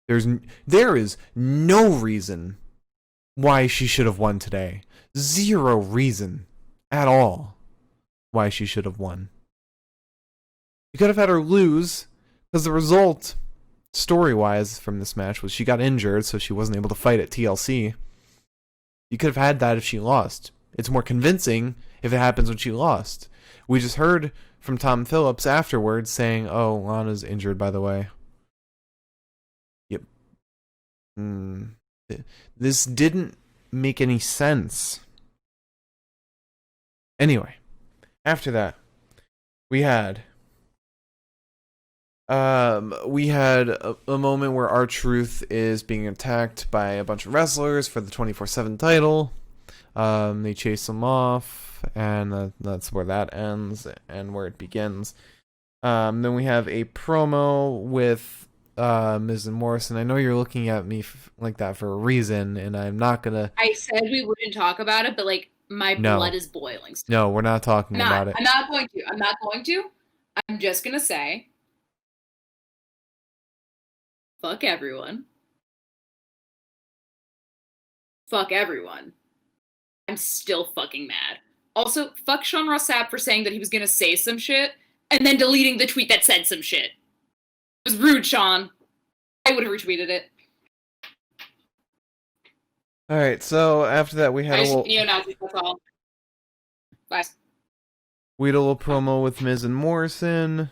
There is no reason why she should have won today. Zero reason at all why she should have won. You could have had her lose, because the result, story-wise, from this match was she got injured, so she wasn't able to fight at TLC. You could have had that if she lost. It's more convincing if it happens when she lost. We just heard from Tom Phillips afterwards saying, "Oh, Lana's injured, by the way." Yep. This didn't make any sense. Anyway, after that, we had a moment where R-Truth is being attacked by a bunch of wrestlers for the 24/7 title. They chase him off, and that's where that ends and where it begins. Then we have a promo with Miz and Morrison. I know you're looking at me like that for a reason, and I'm not gonna. I said we wouldn't talk about it, but like my blood is boiling. No, we're not talking about it. I'm not going to. I'm just gonna say, fuck everyone. Fuck everyone. I'm still fucking mad. Also, fuck Sean Ross Sapp for saying that he was gonna say some shit and then deleting the tweet that said some shit. It was rude, Sean. I would have retweeted it. Alright, so after that we had a little... Neo-Nazis, that's all. Bye. We had a little promo with Miz and Morrison.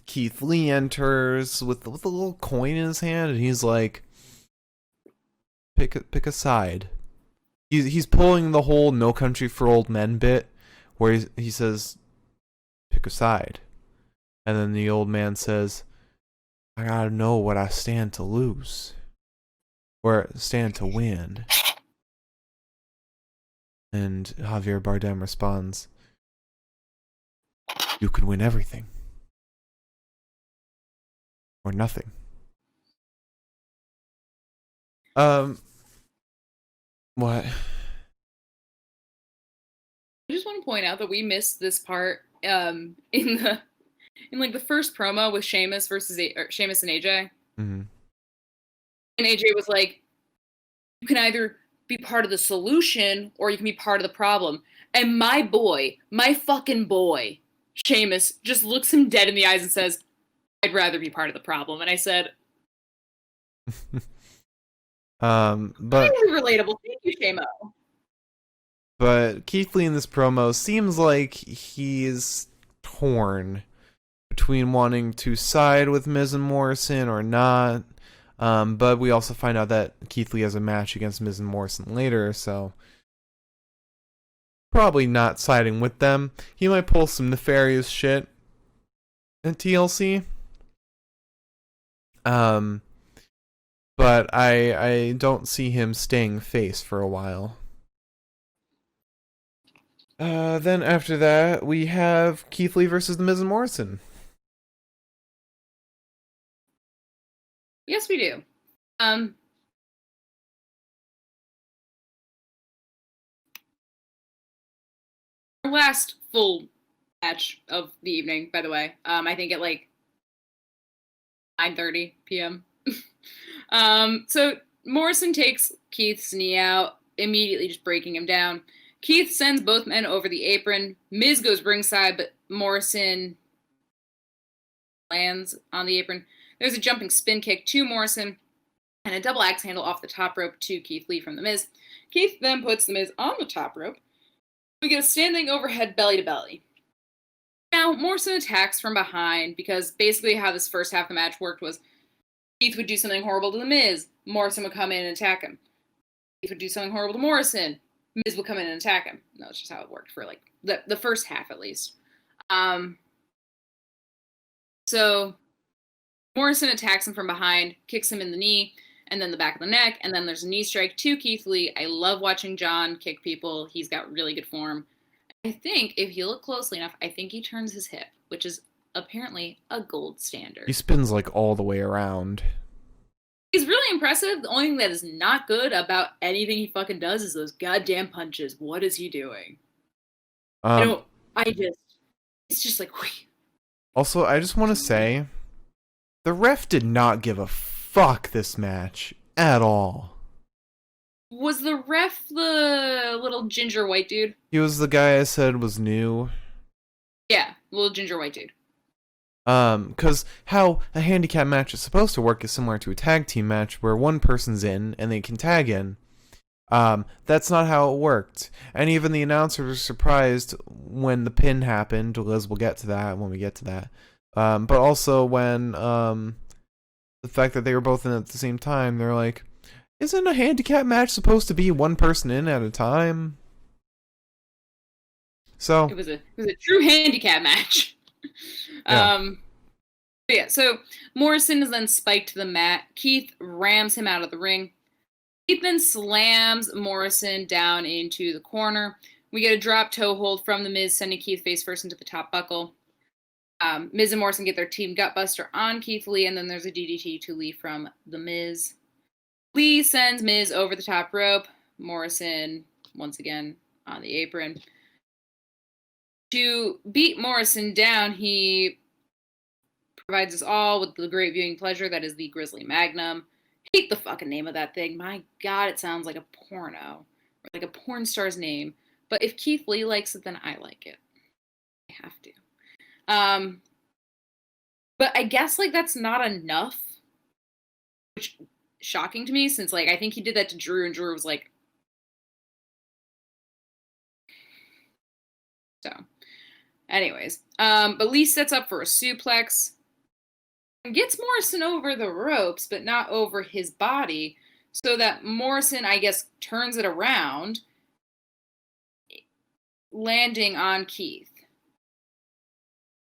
Keith Lee enters with a little coin in his hand, and he's like, pick a side. He's pulling the whole No Country for Old Men bit, where he says, pick a side. And then the old man says, I gotta know what I stand to lose. Or stand to win. And Javier Bardem responds, you can win everything. Or nothing. What? I just want to point out that we missed this part in the first promo with Sheamus Sheamus and AJ. Mm-hmm. And AJ was like, you can either be part of the solution or you can be part of the problem. And my fucking boy, Sheamus, just looks him dead in the eyes and says, I'd rather be part of the problem. And I said, but really relatable. Thank you, Shamo. But Keith Lee in this promo seems like he's torn between wanting to side with Miz and Morrison or not. But we also find out that Keith Lee has a match against Miz and Morrison later, so probably not siding with them. He might pull some nefarious shit at TLC. But I don't see him staying face for a while. Then after that, we have Keith Lee versus The Miz and Morrison. Yes, we do. Our last full match of the evening, by the way. I think at like 9:30 p.m. So Morrison takes Keith's knee out, immediately just breaking him down. Keith sends both men over the apron. Miz goes ringside, but Morrison lands on the apron. There's a jumping spin kick to Morrison and a double axe handle off the top rope to Keith Lee from The Miz. Keith then puts The Miz on the top rope. We get a standing overhead belly to belly. Now, Morrison attacks from behind because basically how this first half of the match worked was Keith would do something horrible to The Miz. Morrison would come in and attack him. Keith would do something horrible to Morrison. Miz would come in and attack him. No, that's just how it worked for like the first half at least. So Morrison attacks him from behind, kicks him in the knee. and then the back of the neck, and then there's a knee strike to Keith Lee. I love watching John kick people. He's got really good form. I think if you look closely enough, I think he turns his hip, which is apparently a gold standard. He spins like all the way around. He's really impressive. The only thing that is not good about anything he fucking does is those goddamn punches. What is he doing? It's just like, whee. Also, I just want to say, the ref did not give a fuck this match at all. Was the ref the little ginger white dude? He was the guy I said was new. Yeah, little ginger white dude. Because how a handicap match is supposed to work is similar to a tag team match where one person's in and they can tag in. That's not how it worked. And even the announcers were surprised when the pin happened. Liz will get to that when we get to that. But also when, the fact that they were both in at the same time, they're like, isn't a handicap match supposed to be one person in at a time? So it was a true handicap match. Yeah. So Morrison is then spiked to the mat. Keith rams him out of the ring. Keith then slams Morrison down into the corner. We get a drop toe hold from The Miz, sending Keith face first into the top buckle. Miz and Morrison get their team gutbuster on Keith Lee, and then there's a DDT to Lee from The Miz. Lee sends Miz over the top rope. Morrison, once again, on the apron. To beat Morrison down, he provides us all with the great viewing pleasure that is the Grizzly Magnum. Hate the fucking name of that thing. My God, it sounds like a porno. Or like a porn star's name. But if Keith Lee likes it, then I like it. I have to. But I guess, like, that's not enough. Which, shocking to me, since, like, I think he did that to Drew, and Drew was like... So... Anyways, but Lee sets up for a suplex. Gets Morrison over the ropes, but not over his body, so that Morrison, I guess, turns it around, landing on Keith.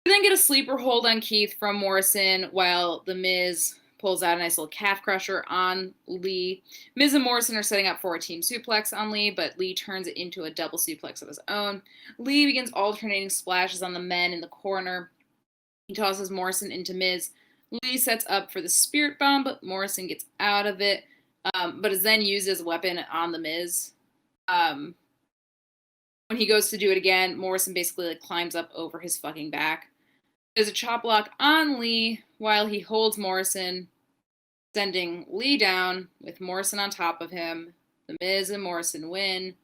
We then get a sleeper hold on Keith from Morrison, while The Miz pulls out a nice little calf crusher on Lee. Miz and Morrison are setting up for a team suplex on Lee, but Lee turns it into a double suplex of his own. Lee begins alternating splashes on the men in the corner. He tosses Morrison into Miz. Lee sets up for the Spirit Bomb, but Morrison gets out of it, but is then used as a weapon on The Miz. When he goes to do it again, Morrison basically like climbs up over his fucking back. There's a chop block on Lee while he holds Morrison, sending Lee down with Morrison on top of him. The Miz and Morrison win.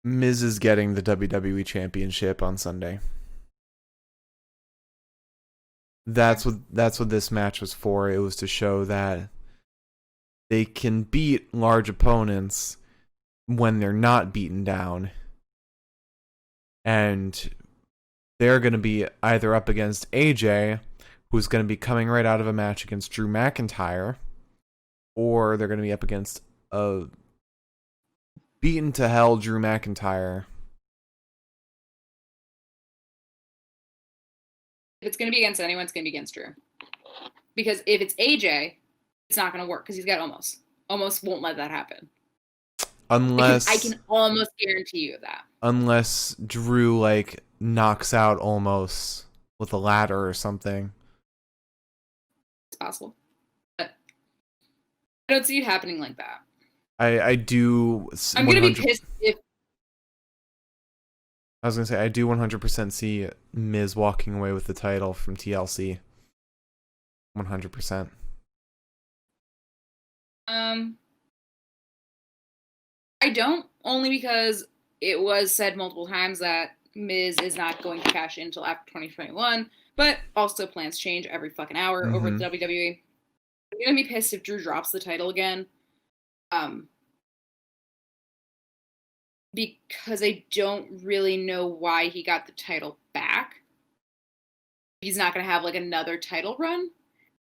Miz is getting the WWE Championship on Sunday. That's what this match was for. It was to show that they can beat large opponents when they're not beaten down. And they're going to be either up against AJ, who's going to be coming right out of a match against Drew McIntyre, or they're going to be up against a beaten to hell Drew McIntyre. If it's going to be against anyone, it's going to be against Drew. Because if it's AJ, it's not going to work because he's got Omos. Omos won't let that happen. Unless I can almost guarantee you that. Unless Drew like knocks out Omos with a ladder or something. It's possible. But I don't see it happening like that. I do. I'm going to be pissed if... I was going to say, I do 100% see Miz walking away with the title from TLC. 100%. I don't, only because it was said multiple times that Miz is not going to cash in until after 2021, but also plans change every fucking hour over at the WWE. I'm going to be pissed if Drew drops the title again. Because I don't really know why he got the title back. He's not going to have like another title run.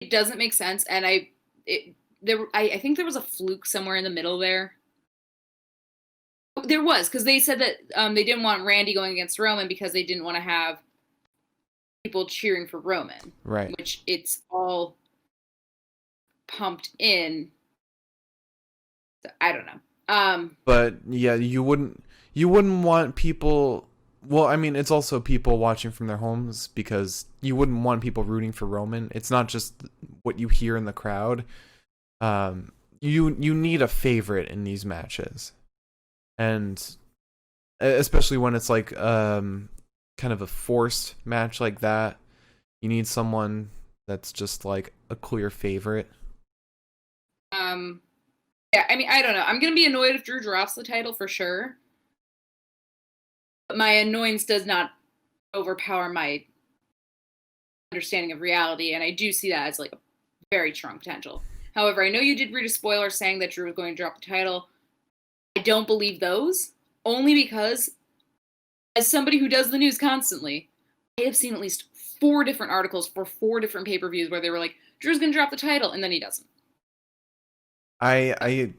It doesn't make sense, and I think there was a fluke somewhere in the middle there. There was, because they said that they didn't want Randy going against Roman because they didn't want to have people cheering for Roman. Right. Which it's all pumped in. So, I don't know. But yeah, you wouldn't want people. Well, I mean, it's also people watching from their homes because you wouldn't want people rooting for Roman. It's not just what you hear in the crowd. You need a favorite in these matches, and especially when it's like kind of a forced match like that, you need someone that's just like a clear favorite. Yeah, I mean, I don't know. I'm gonna be annoyed if Drew drops the title for sure. But my annoyance does not overpower my understanding of reality, and I do see that as like a very strong potential. However, I know you did read a spoiler saying that Drew was going to drop the title. I don't believe those, only because as somebody who does the news constantly, I have seen at least 4 different articles for 4 different pay-per-views where they were like, Drew's gonna drop the title, and then he doesn't. I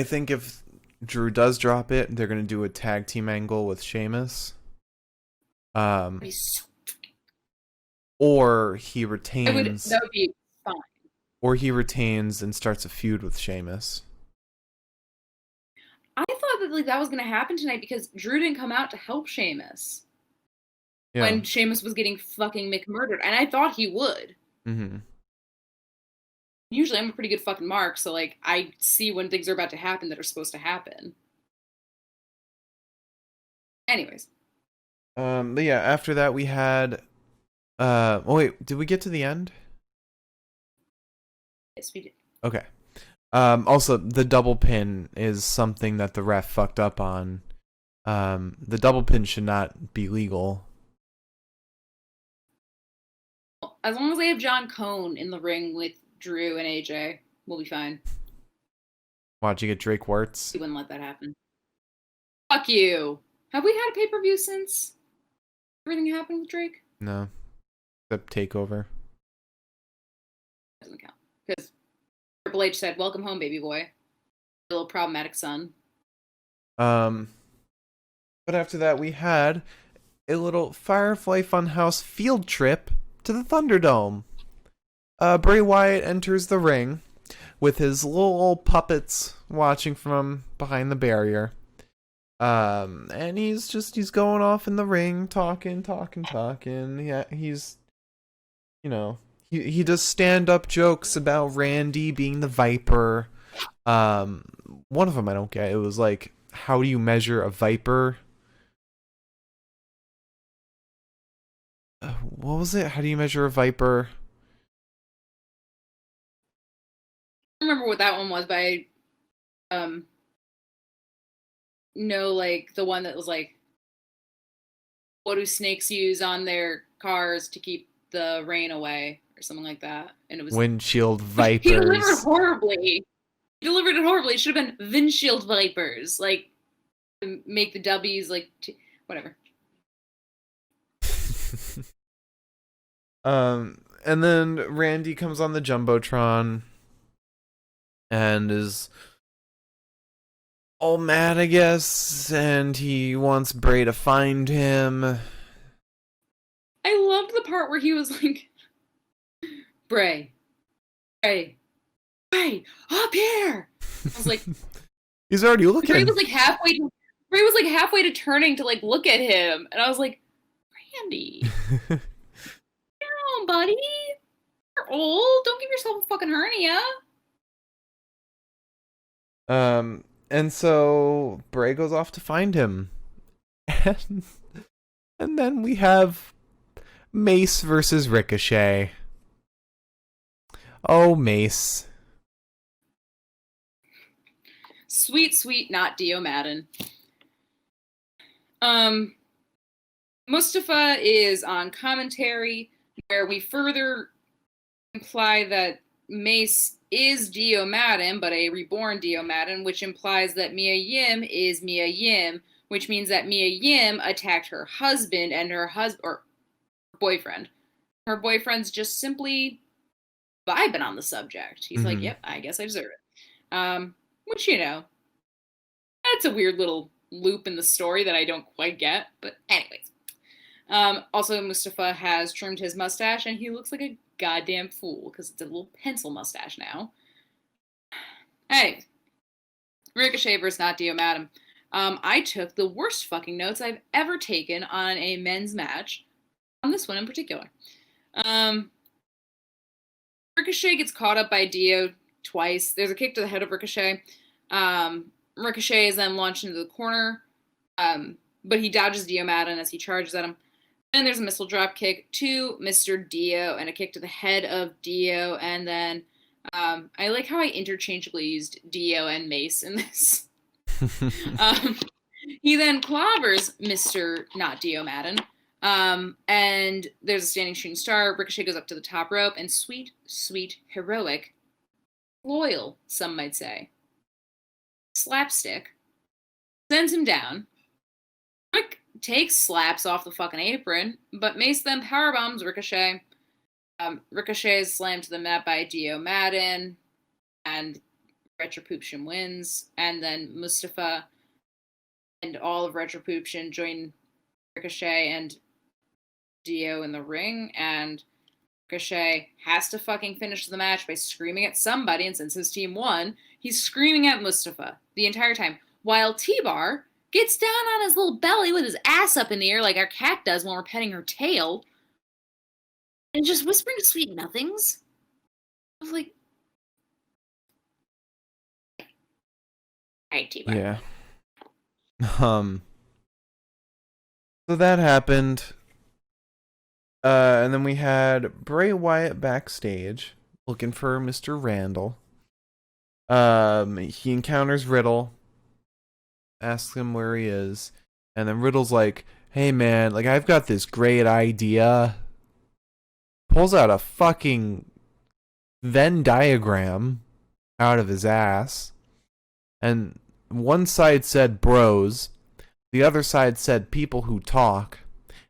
think if Drew does drop it, they're gonna do a tag team angle with Sheamus. So Or he retains. That would be fine. Or he retains and starts a feud with Sheamus. I thought that like that was gonna happen tonight because Drew didn't come out to help Sheamus Yeah. when Sheamus was getting fucking McMurdered, and I thought he would. Mm-hmm. Usually, I'm a pretty good fucking mark, so like I see when things are about to happen that are supposed to happen. Anyways. But yeah, after that we had. Oh wait, did we get to the end? Yes, we did. Okay. Also, the double pin is something that the ref fucked up on. The double pin should not be legal. As long as they have John Cone in the ring with Drew and AJ, we'll be fine. Why'd you get Drake Wirtz? We wouldn't let that happen. Fuck you. Have we had a pay-per-view since everything happened with Drake? No. Except Takeover. Doesn't count. Because Triple H said, welcome home, baby boy. A little problematic son. But after that, we had a little Firefly Funhouse field trip to the Thunderdome. Bray Wyatt enters the ring with his little puppets watching from behind the barrier. And he's going off in the ring, talking. Yeah, he's, he does stand-up jokes about Randy being the Viper. One of them I don't get. It was like, how do you measure a Viper? What was it? How do you measure a Viper? I don't remember what that one was, but I know like the one that was like, what do snakes use on their cars to keep the rain away or something like that? And it was windshield vipers. He delivered horribly. It should have been windshield vipers, like to make the W's like whatever. And then Randy comes on the Jumbotron and is all mad, I guess, and he wants Bray to find him. I loved the part where he was like, Bray, up here. I was like, he's already looking. Bray was like halfway to turning to like look at him, and I was like, Randy, come on, buddy, you're old. Don't give yourself a fucking hernia. And so Bray goes off to find him. And then we have Mace versus Ricochet. Oh, Mace. Sweet, not Dio Madden. Mustafa is on commentary where we further imply that Mace is Dio Madden, but a reborn Dio Madden, which implies that Mia Yim is Mia Yim, which means that Mia Yim attacked her husband and her boyfriend. Her boyfriend's just simply vibing on the subject. He's like, yep, I guess I deserve it. Which, that's a weird little loop in the story that I don't quite get. But anyways. Also, Mustafa has trimmed his mustache, and he looks like a goddamn fool because it's a little pencil mustache now. Hey, Ricochet versus Not Dio Madam. I took the worst fucking notes I've ever taken on a men's match, on this one in particular. Ricochet gets caught up by Dio twice. There's a kick to the head of Ricochet. Ricochet is then launched into the corner, but he dodges Dio Madden as he charges at him. And there's a missile drop kick to Mr. Dio and a kick to the head of Dio. And then I like how I interchangeably used Dio and Mace in this. He then clobbers Mr. Not Dio Madden. And there's a standing shooting star. Ricochet goes up to the top rope, and sweet, heroic, loyal, some might say, slapstick sends him down. Rick takes slaps off the fucking apron, but Mace then powerbombs Ricochet. Ricochet is slammed to the mat by Dio Madden, and Retribution wins. And then Mustafa and all of Retribution join Ricochet and Dio in the ring, and Ricochet has to fucking finish the match by screaming at somebody, and since his team won, he's screaming at Mustafa the entire time, while T-Bar gets down on his little belly with his ass up in the air like our cat does when we're petting her tail, and just whispering sweet nothings. I was like, alright, T-Bar. Yeah. So that happened. And then we had Bray Wyatt backstage looking for Mr. Randall. He encounters Riddle, asks him where he is, and then Riddle's like, hey man, like I've got this great idea. Pulls out a fucking Venn diagram out of his ass, and one side said bros, the other side said people who talk,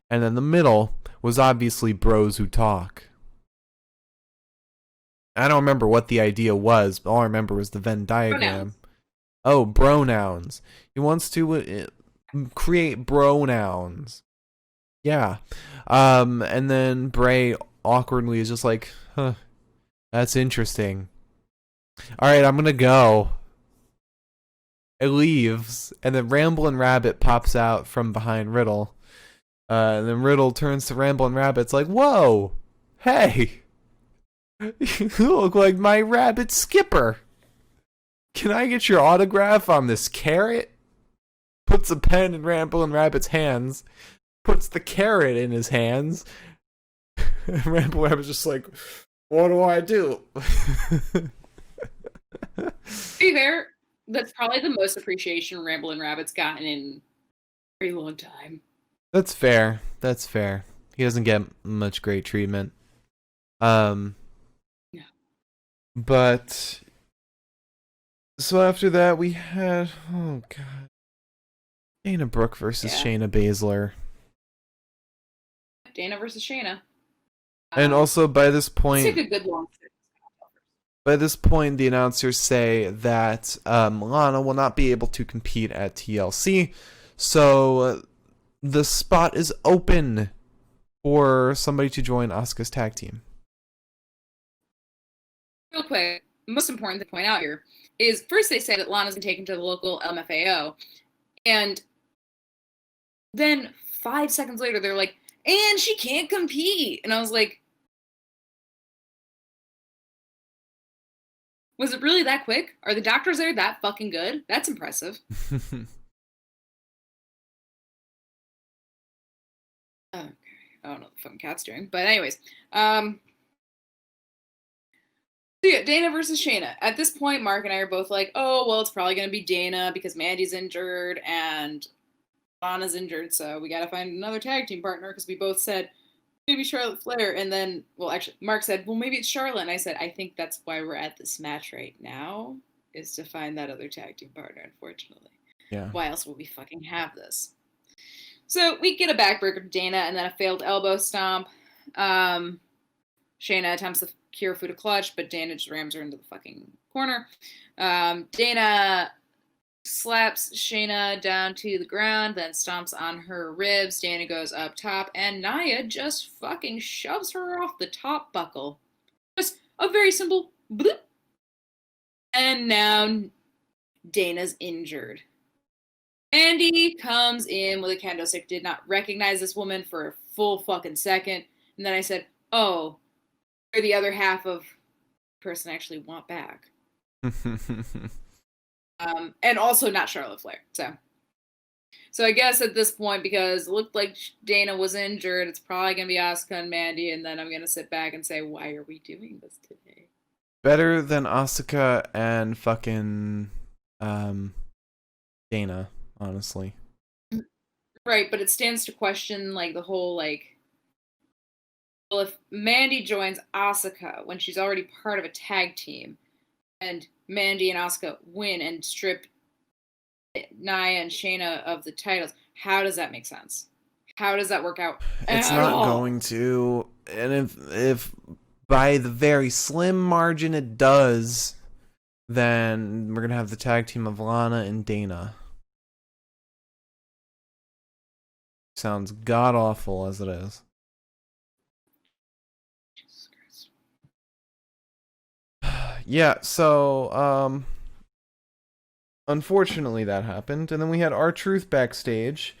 and then the middle was obviously bros who talk. I don't remember what the idea was, but all I remember was the Venn diagram. Pronouns. Oh, bronouns. He wants to create bronouns. Yeah. And then Bray awkwardly is just like, huh, that's interesting. Alright, I'm gonna go. It leaves, and then Ramblin' Rabbit pops out from behind Riddle. And then Riddle turns to Ramblin' Rabbit's like, whoa, hey, you look like my rabbit Skipper. Can I get your autograph on this carrot? Puts a pen in Ramblin' Rabbit's hands, puts the carrot in his hands, and Ramblin' Rabbit's just like, what do I do? To be fair, that's probably the most appreciation Ramblin' Rabbit's gotten in a very long time. That's fair. That's fair. He doesn't get much great treatment. Yeah. But so after that we had, oh god, Dana Brooke versus Shayna Bazsler. Dana versus Shayna. And also by this point, it's like a good long. By this point, the announcers say that Lana will not be able to compete at TLC, so the spot is open for somebody to join Asuka's tag team. Real quick, most important to point out here is first they say that Lana's been taken to the local LMFAO, and then 5 seconds later they're like, and she can't compete. And I was like, was it really that quick? Are the doctors there that fucking good? That's impressive. Okay. I don't know what the fucking cat's doing. But anyways. So yeah, Dana versus Shayna. At this point, Mark and I are both like, oh, well, it's probably going to be Dana because Mandy's injured and Lana's injured. So we got to find another tag team partner because we both said, maybe Charlotte Flair. And then, well, actually, Mark said, well, maybe it's Charlotte. And I said, I think that's why we're at this match right now, is to find that other tag team partner, unfortunately. Yeah. Why else would we fucking have this? So we get a backbreaker to Dana and then a failed elbow stomp. Shayna attempts to cure Fuda clutch, but Dana just rams her into the fucking corner. Dana slaps Shayna down to the ground, then stomps on her ribs. Dana goes up top, and Nia just fucking shoves her off the top buckle. Just a very simple bloop. And now Dana's injured. Andy comes in with a kendo stick. Did not recognize this woman for a full fucking second. And then I said, oh, you're the other half of the person I actually want back. And also not Charlotte Flair. So I guess at this point, because it looked like Dana was injured, it's probably going to be Asuka and Mandy. And then I'm going to sit back and say, why are we doing this today? Better than Asuka and fucking Dana, honestly. Right, but it stands to question, like, the whole, like, well, if Mandy joins Asuka when she's already part of a tag team, and Mandy and Asuka win and strip Nia and Shayna of the titles, how does that make sense? How does that work out? It's not going to. And if by the very slim margin it does, then we're going to have the tag team of Lana and Dana. Sounds god-awful as it is. Jesus Christ. Yeah, so, unfortunately that happened. And then we had R-Truth backstage,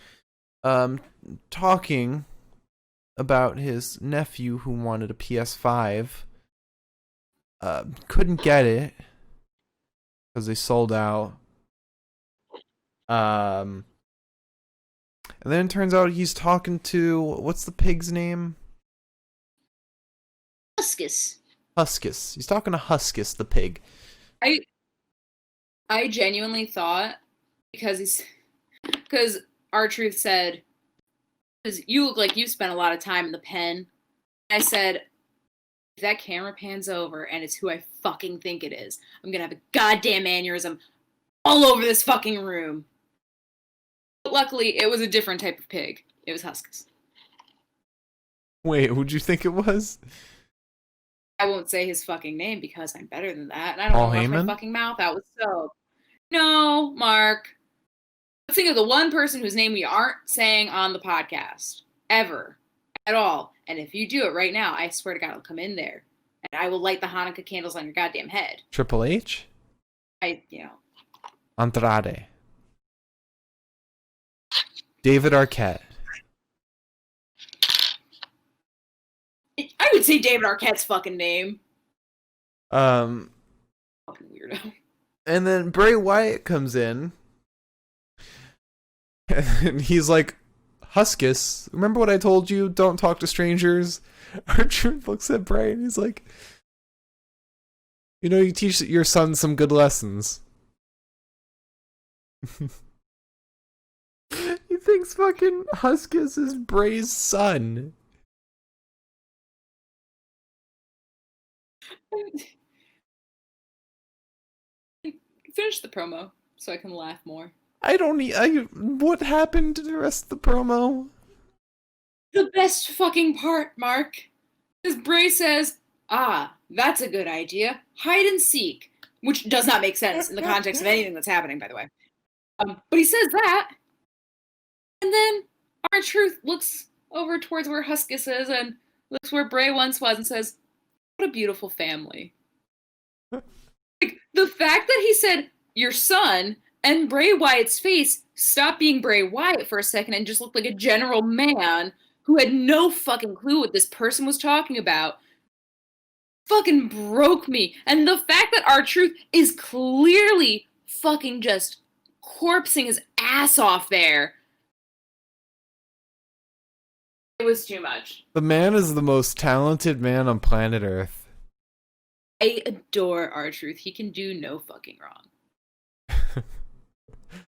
talking about his nephew who wanted a PS5. Couldn't get it because they sold out. And then it turns out he's talking to, what's the pig's name? Huskus. Huskus. He's talking to Huskus, the pig. I genuinely thought, because R-Truth said, because you look like you spent a lot of time in the pen. I said, if that camera pans over and it's who I fucking think it is, I'm gonna have a goddamn aneurysm all over this fucking room. But luckily, it was a different type of pig. It was Huskus. Wait, who'd you think it was? I won't say his fucking name because I'm better than that. And I don't Paul want to wash Heyman? my fucking mouth out with soap. No, Mark. Let's think of the one person whose name we aren't saying on the podcast. Ever. At all. And if you do it right now, I swear to God, I'll come in there. And I will light the Hanukkah candles on your goddamn head. Triple H? Andrade. David Arquette. I would say David Arquette's fucking name. Fucking weirdo. And then Bray Wyatt comes in. And he's like, Huskus, remember what I told you? Don't talk to strangers. R-Truth looks at Bray and he's like, you know, you teach your son some good lessons. He thinks fucking Huskus is Bray's son. Finish the promo so I can laugh more. What happened to the rest of the promo? The best fucking part, Mark, is Bray says, that's a good idea. Hide and seek. Which does not make sense in the context of anything that's happening, by the way. But he says that. And then R-Truth looks over towards where Huskus is and looks where Bray once was and says, what a beautiful family. Like, the fact that he said, your son, and Bray Wyatt's face stopped being Bray Wyatt for a second and just looked like a general man who had no fucking clue what this person was talking about fucking broke me. And the fact that R-Truth is clearly fucking just corpsing his ass off there. It was too much. The man is the most talented man on planet Earth. I adore R-Truth. He can do no fucking wrong.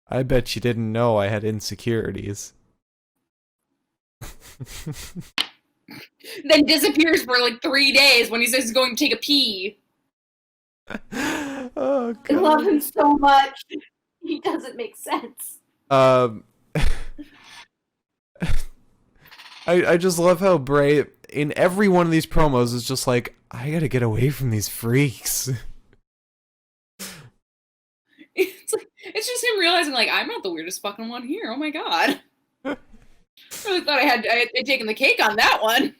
I bet you didn't know I had insecurities. Then disappears for like 3 days when he says he's going to take a pee. Oh, God. I love him so much. He doesn't make sense. I just love how Bray, in every one of these promos, is just like, I gotta get away from these freaks. It's like, It's just him realizing, like, I'm not the weirdest fucking one here. Oh my god. I really thought I had taken the cake on that one.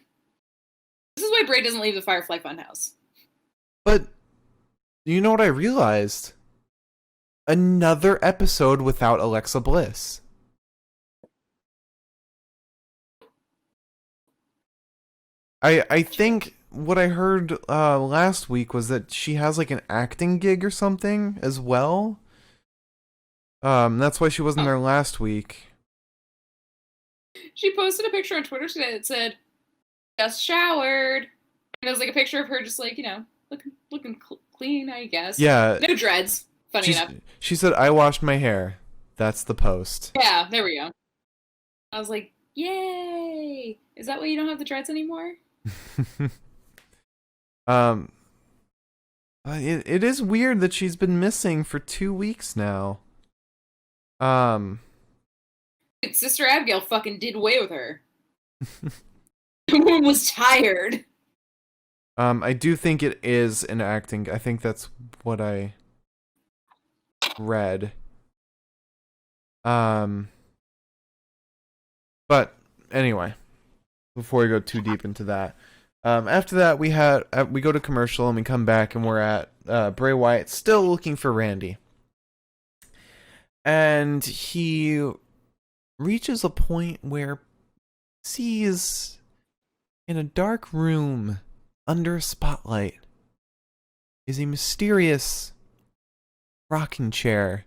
This is why Bray doesn't leave the Firefly Funhouse. But you know what I realized? Another episode without Alexa Bliss. I think what I heard last week was that she has like an acting gig or something as well. That's why she wasn't there last week. She posted a picture on Twitter today that said, "Just showered." And it was like a picture of her just like, looking clean, I guess. Yeah. No dreads, funny enough. She said, "I washed my hair." That's the post. Yeah, there we go. I was like, yay! Is that why you don't have the dreads anymore? It is weird that she's been missing for 2 weeks now. Sister Abigail fucking did away with her. The woman was tired. I do think it is an acting. I think that's what I read. But anyway, before we go too deep into that, after that we go to commercial and we come back and we're at Bray Wyatt still looking for Randy, and he reaches a point where he sees in a dark room under a spotlight is a mysterious rocking chair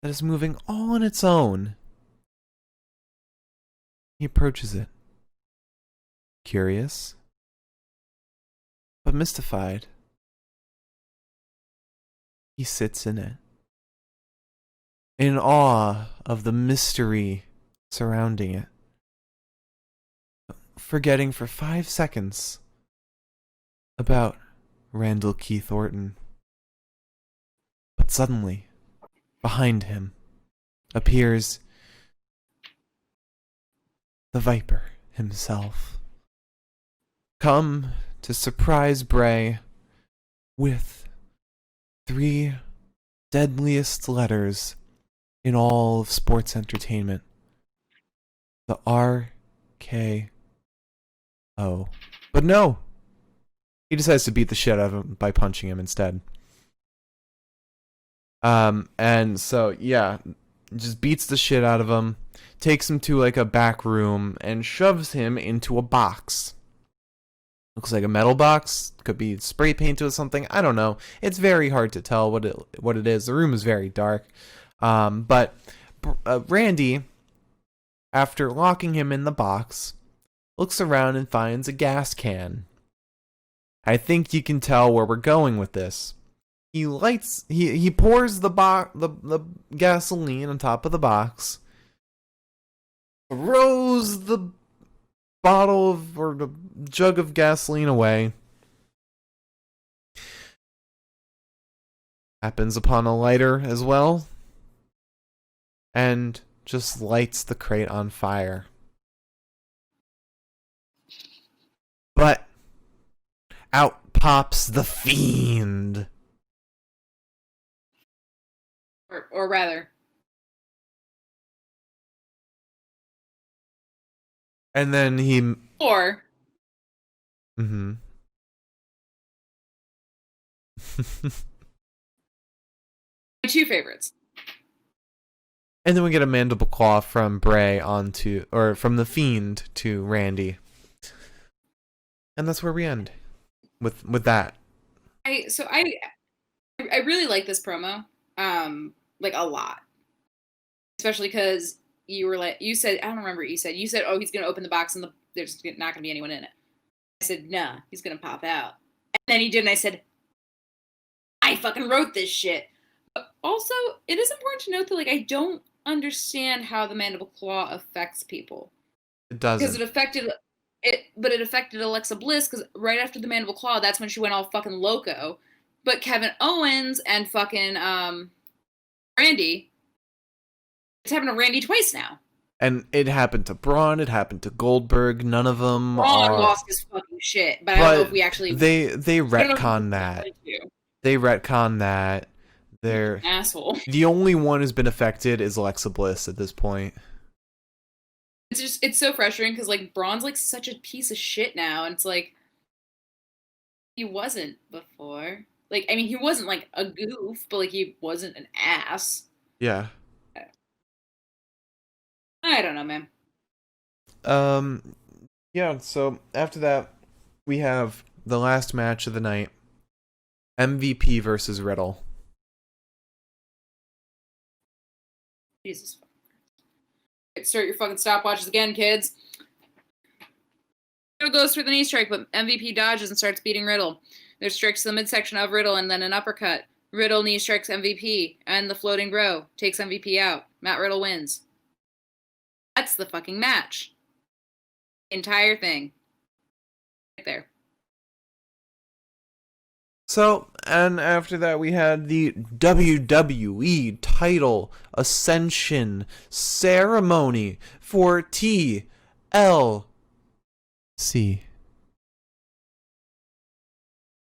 that is moving all on its own. He approaches it, curious, but mystified. He sits in it, in awe of the mystery surrounding it, forgetting for 5 seconds about Randall Keith Orton. But suddenly, behind him, appears the Viper himself, come to surprise Bray with 3 deadliest letters in all of sports entertainment. The RKO. But no! He decides to beat the shit out of him by punching him instead. And so, yeah, just beats the shit out of him, takes him to like a back room, and shoves him into a box. Looks like a metal box, could be spray painted with something, I don't know. It's very hard to tell what it is. The room is very dark. But Randy, after locking him in the box, looks around and finds a gas can. I think you can tell where we're going with this. He pours the gasoline on top of the box, throws the bottle or the jug of gasoline away, happens upon a lighter as well, and just lights the crate on fire. But out pops the Fiend. Or rather. And then he... Or... Mm-hmm. My 2 favorites. And then we get a mandible claw from Bray from the Fiend to Randy. And that's where we end with that. I really like this promo, like a lot, especially because you said, I don't remember what you said. You said, oh, he's gonna open the box and there's not gonna be anyone in it. I said, nah, he's gonna pop out, and then he did, and I said, I fucking wrote this shit. But also, it is important to note that like I don't understand how the mandible claw affects people. It doesn't, because it affected Alexa Bliss, because right after the mandible claw, that's when she went all fucking loco. But Kevin Owens and fucking Randy, it's happened to Randy twice now. And it happened to Braun, it happened to Goldberg. None of them Braun lost his fucking shit, but I don't know if we actually... They retcon that. They retcon that They're asshole. the only one who's been affected is Alexa Bliss at this point. It's so frustrating because like Braun's like such a piece of shit now, and it's like he wasn't before. Like, I mean, he wasn't like a goof, but like he wasn't an ass. Yeah. I don't know, man. Yeah, so after that, we have the last match of the night. MVP versus Riddle. Jesus. Start your fucking stopwatches again, kids. Riddle goes for the knee strike, but MVP dodges and starts beating Riddle. There's strikes to the midsection of Riddle and then an uppercut. Riddle knee strikes MVP, and the floating bro takes MVP out. Matt Riddle wins. That's the fucking match. Entire thing. Right there. So, and after that, we had the WWE title Ascension ceremony for TLC.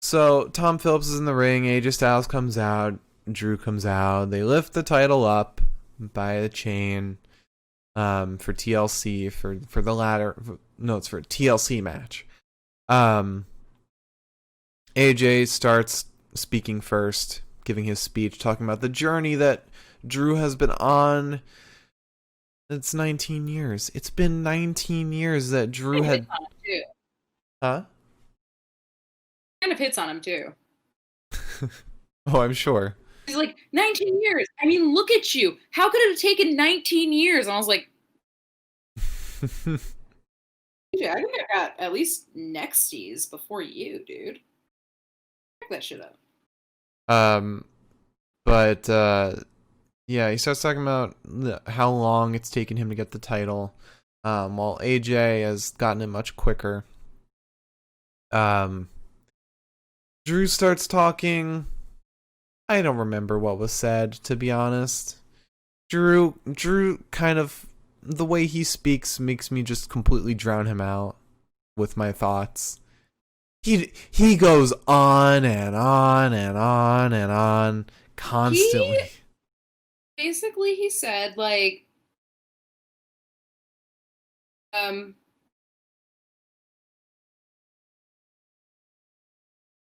So, Tom Phillips is in the ring, AJ Styles comes out, Drew comes out, they lift the title up by the chain for TLC, for the ladder, no, it's for a TLC match. AJ starts speaking first, giving his speech, talking about the journey that Drew has been on. It's 19 years. It's been 19 years that Drew had... Huh? Kind of hits on him, too. Oh, I'm sure. He's like, 19 years. I mean, look at you. How could it have taken 19 years? And I was like, AJ, I think I got at least nexties before you, dude. Check that shit up. But yeah, he starts talking about how long it's taken him to get the title, while AJ has gotten it much quicker. Drew starts talking. I don't remember what was said, to be honest. Drew kind of, the way he speaks makes me just completely drown him out with my thoughts. He goes on and on and on and on constantly. Basically, he said, like,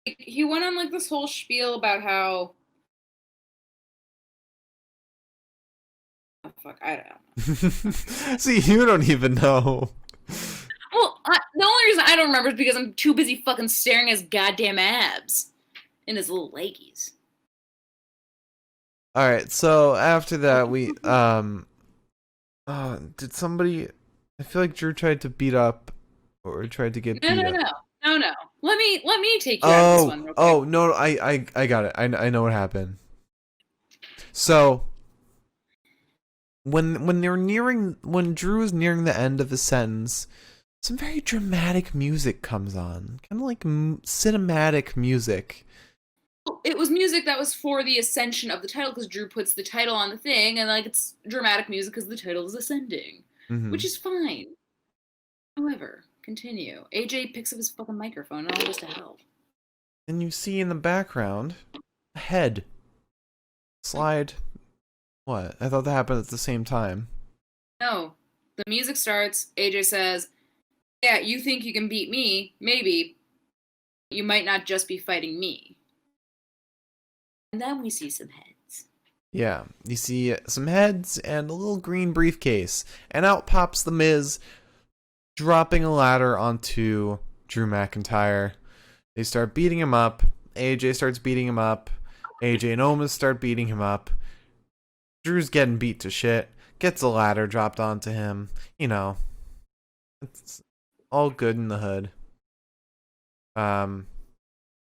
he went on, like, this whole spiel about how, oh, fuck, I don't know. See, you don't even know. Well, the only reason I don't remember is because I'm too busy fucking staring at his goddamn abs and his little leggies. All right, so after that, we did somebody? I feel like Drew tried to beat up, or tried to get beat up. No. Let me take you out of this one real quick. Oh no, I got it. I know what happened. So when Drew is nearing the end of the sentence, some very dramatic music comes on, kind of like cinematic music. It was music that was for the ascension of the title, because Drew puts the title on the thing, and like it's dramatic music because the title is ascending, which is fine. However, continue. AJ picks up his fucking microphone and all goes to hell. And you see in the background a head slide. What? I thought that happened at the same time. No. The music starts. AJ says, yeah, you think you can beat me? Maybe. You might not just be fighting me. And then we see some heads. Yeah, you see some heads and a little green briefcase. And out pops The Miz, dropping a ladder onto Drew McIntyre. They start beating him up. AJ starts beating him up. AJ and Omos start beating him up. Drew's getting beat to shit. Gets a ladder dropped onto him. You know, it's all good in the hood.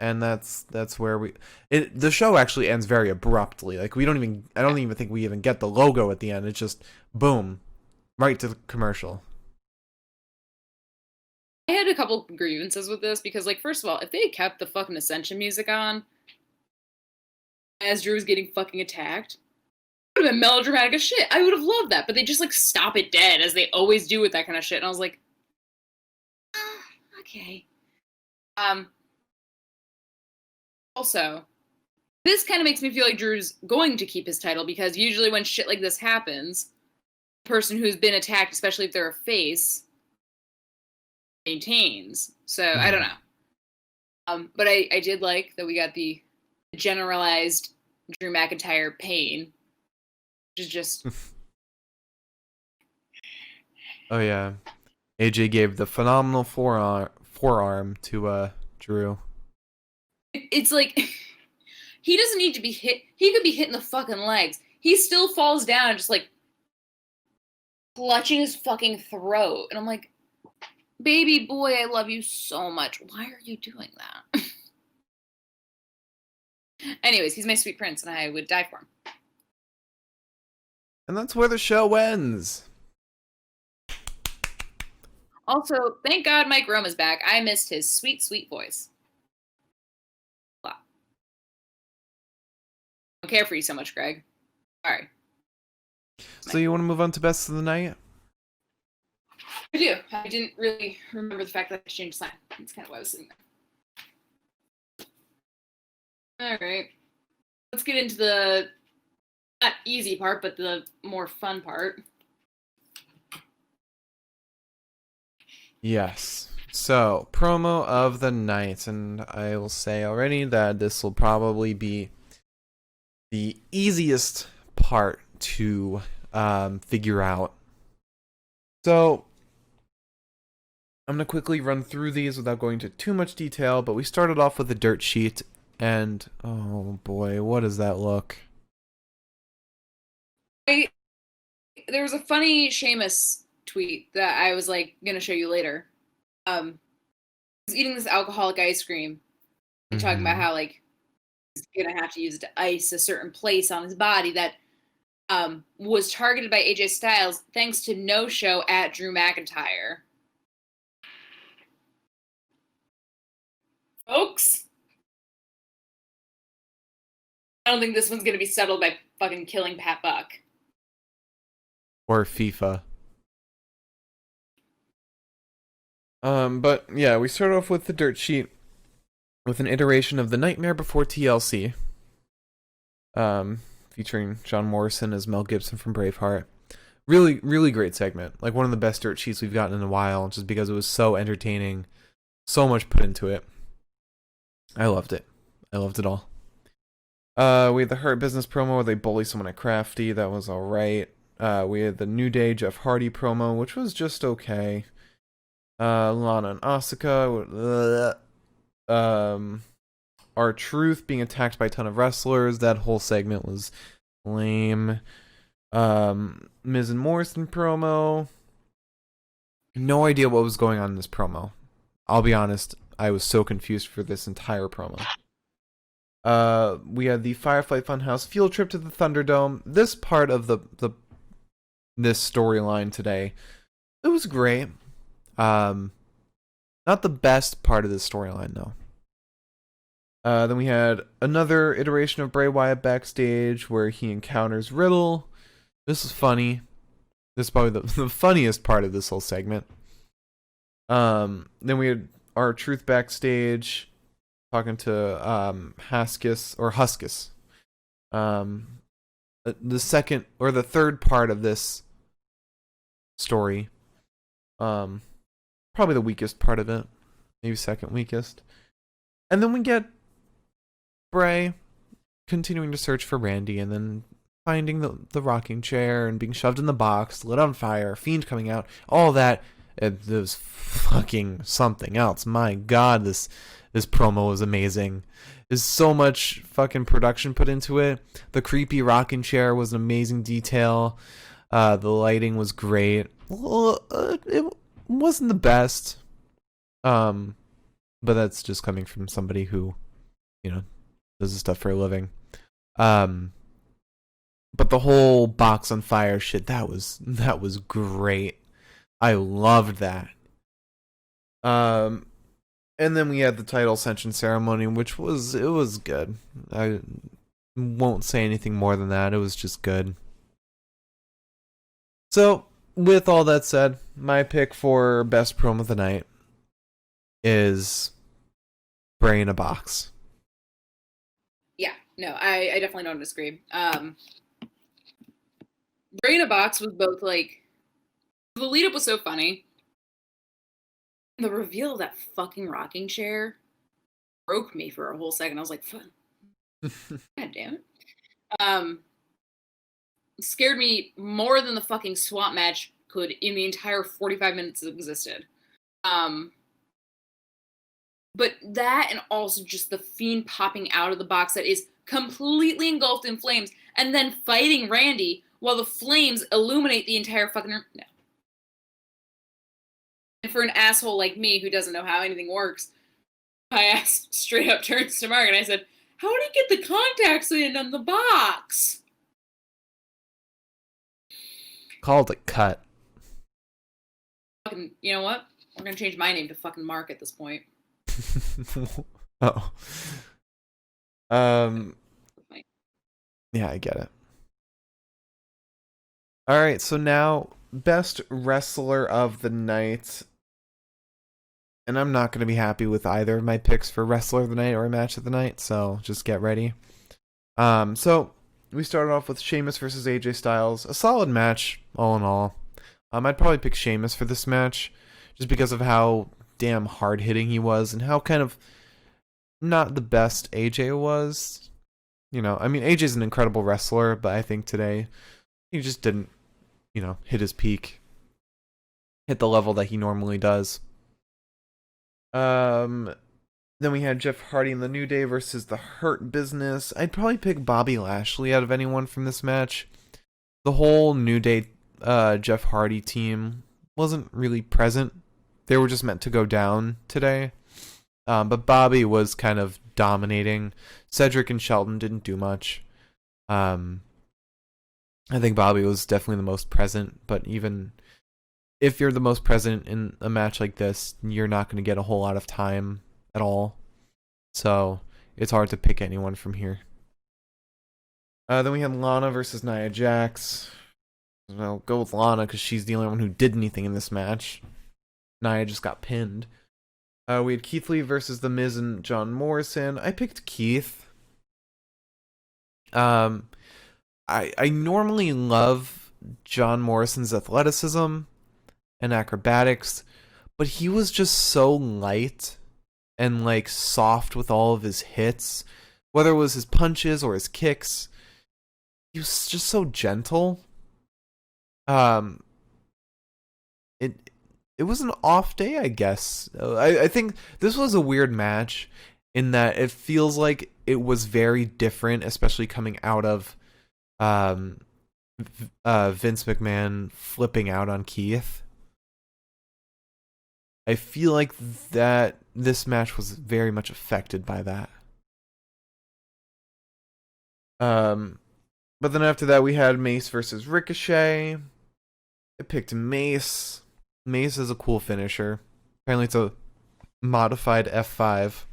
And that's where the show actually ends very abruptly. Like I don't even think we even get the logo at the end. It's just boom, right to the commercial. I had a couple grievances with this because, like, first of all, if they had kept the fucking Ascension music on as Drew was getting fucking attacked, it would have been melodramatic as shit. I would have loved that, but they just like stop it dead as they always do with that kind of shit. And I was like, okay. Also, This kind of makes me feel like Drew's going to keep his title, because usually when shit like this happens, the person who's been attacked, especially if they're a face, maintains. So I don't know. But I did like that we got the generalized Drew McIntyre pain, which is just... Oh yeah, AJ gave the phenomenal forearm to Drew. It's like, he doesn't need to be hit. He could be hitting the fucking legs. He still falls down and just like clutching his fucking throat. And I'm like, baby boy, I love you so much. Why are you doing that? Anyways, he's my sweet prince and I would die for him. And that's where the show ends. Also, thank God Mike Roma's back. I missed his sweet, sweet voice. Wow. I don't care for you so much, Greg. Sorry. So you want to move on to best of the night? I do. I didn't really remember the fact that I changed sign. That's kind of why I was sitting there. All right. Let's get into the not easy part, but the more fun part. Yes. So, promo of the night, and I will say already that this will probably be the easiest part to figure out. So, I'm going to quickly run through these without going into too much detail, but we started off with the dirt sheet, and oh boy, what does that look? There was a funny Sheamus tweet that I was like gonna show you later. He was eating this alcoholic ice cream and talking about how like he's gonna have to use it to ice a certain place on his body that was targeted by AJ Styles thanks to no show at Drew McIntyre. Folks, I don't think this one's gonna be settled by fucking killing Pat Buck. Or FIFA. But yeah, we start off with the dirt sheet with an iteration of The Nightmare Before TLC. Featuring John Morrison as Mel Gibson from Braveheart. Really, really great segment. Like one of the best dirt sheets we've gotten in a while, just because it was so entertaining. So much put into it. I loved it. I loved it all. We had the Hurt Business promo where they bully someone at Crafty. That was alright. We had the New Day Jeff Hardy promo, which was just okay. Lana and Asuka. R-Truth being attacked by a ton of wrestlers. That whole segment was lame. Miz and Morrison promo. No idea what was going on in this promo. I'll be honest, I was so confused for this entire promo. We had the Firefly Funhouse field trip to the Thunderdome. This part of this storyline today, it was great. Not the best part of this storyline though. Then we had another iteration of Bray Wyatt backstage where he encounters Riddle. This is funny. This is probably the funniest part of this whole segment. Then we had R-Truth backstage talking to Huskus. The second or the third part of this story. Probably the weakest part of it. Maybe second weakest. And then we get Bray continuing to search for Randy and then finding the rocking chair and being shoved in the box, lit on fire, Fiend coming out, all that. It was fucking something else. My God, this promo was amazing. There's so much fucking production put into it. The creepy rocking chair was an amazing detail. The lighting was great. It wasn't the best. But that's just coming from somebody who, does this stuff for a living. But the whole box on fire shit, that was great. I loved that. And then we had the title Ascension ceremony, which was good. I won't say anything more than that. It was just good. So, with all that said, my pick for best promo of the night is Bray in a box. Yeah, No, I definitely don't disagree. Bray in a Box was both like the lead up was so funny. The reveal of that fucking rocking chair broke me for a whole second. I was like, God damn it. Scared me more than the fucking swap match could in the entire 45 minutes it existed. But that and also just the Fiend popping out of the box that is completely engulfed in flames and then fighting Randy while the flames illuminate the entire fucking room. No. And for an asshole like me who doesn't know how anything works, I asked straight up turns to Mark and I said, how did he get the contacts in on the box? Called it cut. Fucking, you know what? We're gonna change my name to fucking Mark at this point. Oh. Yeah, I get it. All right, so now best wrestler of the night. And I'm not going to be happy with either of my picks for wrestler of the night or match of the night, so just get ready. So we started off with Sheamus versus AJ Styles. A solid match, all in all. I'd probably pick Sheamus for this match, just because of how damn hard-hitting he was, and how kind of not the best AJ was. You know, I mean, AJ's an incredible wrestler, but I think today he just didn't, hit his peak. Hit the level that he normally does. Then we had Jeff Hardy and the New Day versus the Hurt Business. I'd probably pick Bobby Lashley out of anyone from this match. The whole New Day Jeff Hardy team wasn't really present. They were just meant to go down today. But Bobby was kind of dominating. Cedric and Shelton didn't do much. I think Bobby was definitely the most present, but even if you're the most present in a match like this, you're not going to get a whole lot of time at all. So it's hard to pick anyone from here. Then we had Lana versus Nia Jax. I'll go with Lana because she's the only one who did anything in this match. Nia just got pinned. We had Keith Lee versus The Miz and John Morrison. I picked Keith. I normally love John Morrison's athleticism and acrobatics, but he was just so light and like soft with all of his hits, whether it was his punches or his kicks. He was just so gentle. It was an off day, I guess. I think this was a weird match in that it feels like it was very different, especially coming out of Vince McMahon flipping out on Keith. I feel like that this match was very much affected by that. But then after that, we had Mace versus Ricochet. I picked Mace. Mace is a cool finisher. Apparently it's a modified F5, which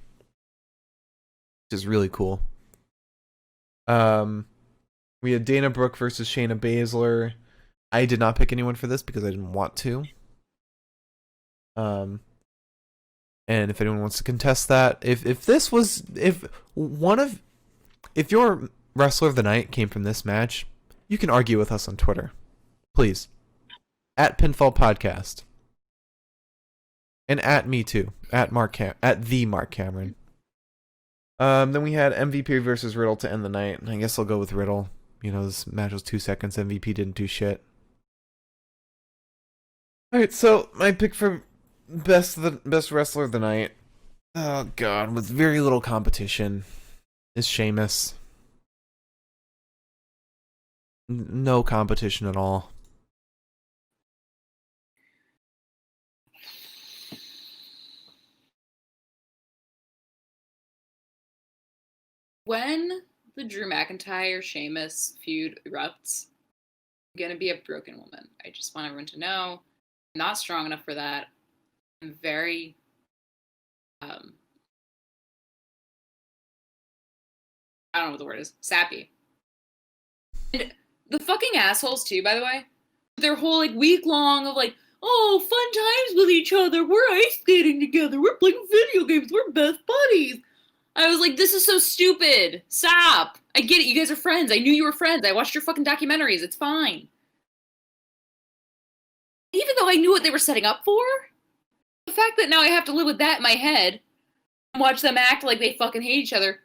is really cool. We had Dana Brooke versus Shayna Bazsler. I did not pick anyone for this because I didn't want to. And if anyone wants to contest that, if your wrestler of the night came from this match, you can argue with us on Twitter, please, at Pinfall Podcast, and at me too, at the Mark Cameron. Then we had MVP versus Riddle to end the night. I guess I'll go with Riddle. This match was 2 seconds. MVP didn't do shit. Alright, so my pick for best wrestler of the night, oh god, with very little competition, is Sheamus. No competition at all. When the Drew McIntyre Sheamus feud erupts, I'm gonna be a broken woman. I just want everyone to know I'm not strong enough for that. I'm very I don't know what the word is. Sappy. And the fucking assholes too, by the way. Their whole week long of oh, fun times with each other. We're ice skating together. We're playing video games. We're best buddies. I was like, this is so stupid. Stop. I get it. You guys are friends. I knew you were friends. I watched your fucking documentaries. It's fine. Even though I knew what they were setting up for, the fact that now I have to live with that in my head and watch them act like they fucking hate each other,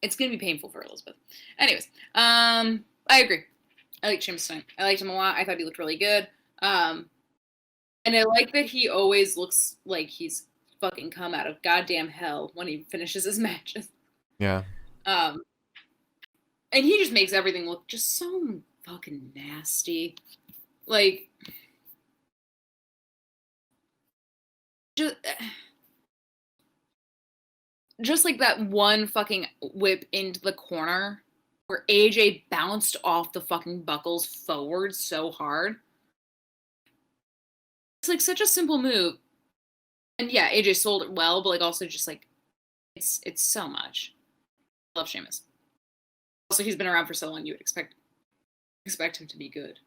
it's gonna be painful for Elizabeth. Anyways, I agree. I like Sheamus tonight. I liked him a lot. I thought he looked really good. And I like that he always looks like he's fucking come out of goddamn hell when he finishes his matches. Yeah. And he just makes everything look just so fucking nasty. Like, just like that one fucking whip into the corner where AJ bounced off the fucking buckles forward so hard. It's like such a simple move. And yeah, AJ sold it well, but like also just like it's so much. I love Sheamus. Also, he's been around for so long, you would expect him to be good.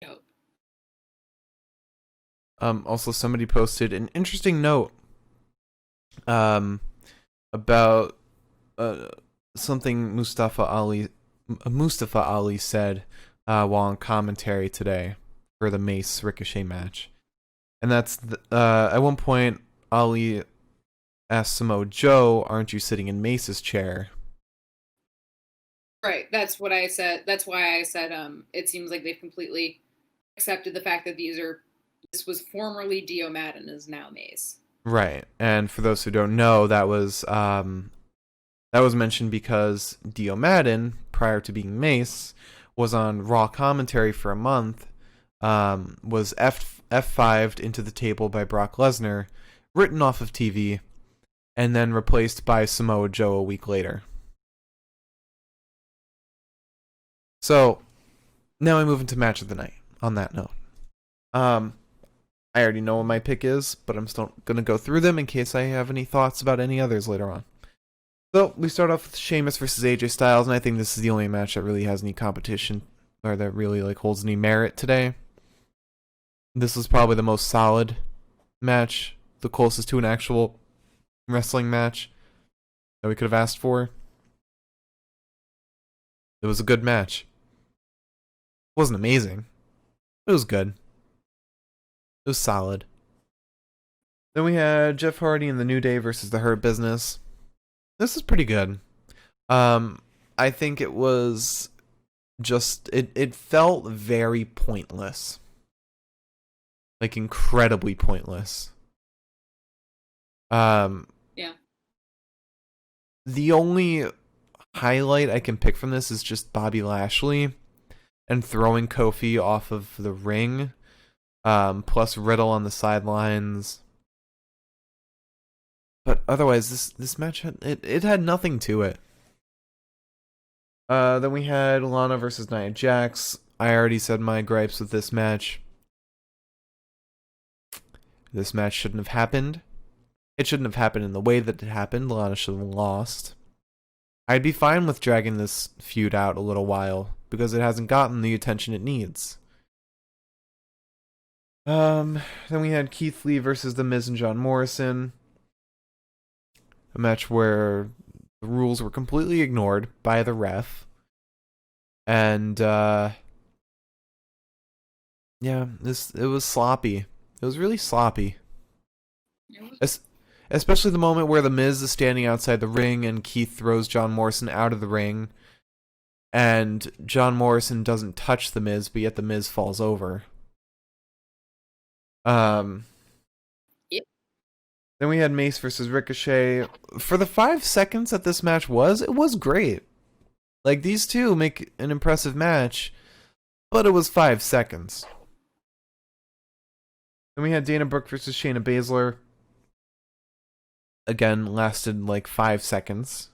Dope. Also, somebody posted an interesting note about something Mustafa Ali said while on commentary today for the Mace Ricochet match, and that's at one point Ali asked Samoa Joe, "Aren't you sitting in Mace's chair?" Right. That's what I said. That's why I said it seems like they've completely accepted the fact that this was formerly Dio Madden, is now Mace. Right. And for those who don't know, that was mentioned because Dio Madden, prior to being Mace, was on Raw commentary for a month, was F5'd into the table by Brock Lesnar, written off of TV, and then replaced by Samoa Joe a week later. So, now I move into match of the night, on that note. I already know what my pick is, but I'm still going to go through them in case I have any thoughts about any others later on. So, we start off with Sheamus versus AJ Styles, and I think this is the only match that really has any competition, or that really like holds any merit today. This was probably the most solid match, the closest to an actual wrestling match that we could have asked for. It was a good match. It wasn't amazing. It was good. It was solid. Then we had Jeff Hardy and the New Day versus the Hurt Business. This is pretty good. I think it was just it felt very pointless. Like incredibly pointless. Yeah. The only highlight I can pick from this is just Bobby Lashley and throwing Kofi off of the ring. Plus Riddle on the sidelines. But otherwise, this match had nothing to it. Then we had Lana versus Nia Jax. I already said my gripes with this match. This match shouldn't have happened. It shouldn't have happened in the way that it happened. Lana should have lost. I'd be fine with dragging this feud out a little while, because it hasn't gotten the attention it needs. Then we had Keith Lee versus The Miz and John Morrison. A match where the rules were completely ignored by the ref. And, yeah, it was sloppy. It was really sloppy. Especially the moment where The Miz is standing outside the ring and Keith throws John Morrison out of the ring. And John Morrison doesn't touch The Miz, but yet The Miz falls over. Yep. Then we had Mace versus Ricochet. For the 5 seconds that this match was, it was great. Like, these two make an impressive match, but it was 5 seconds. Then we had Dana Brooke versus Shayna Bazsler. Again, lasted like 5 seconds.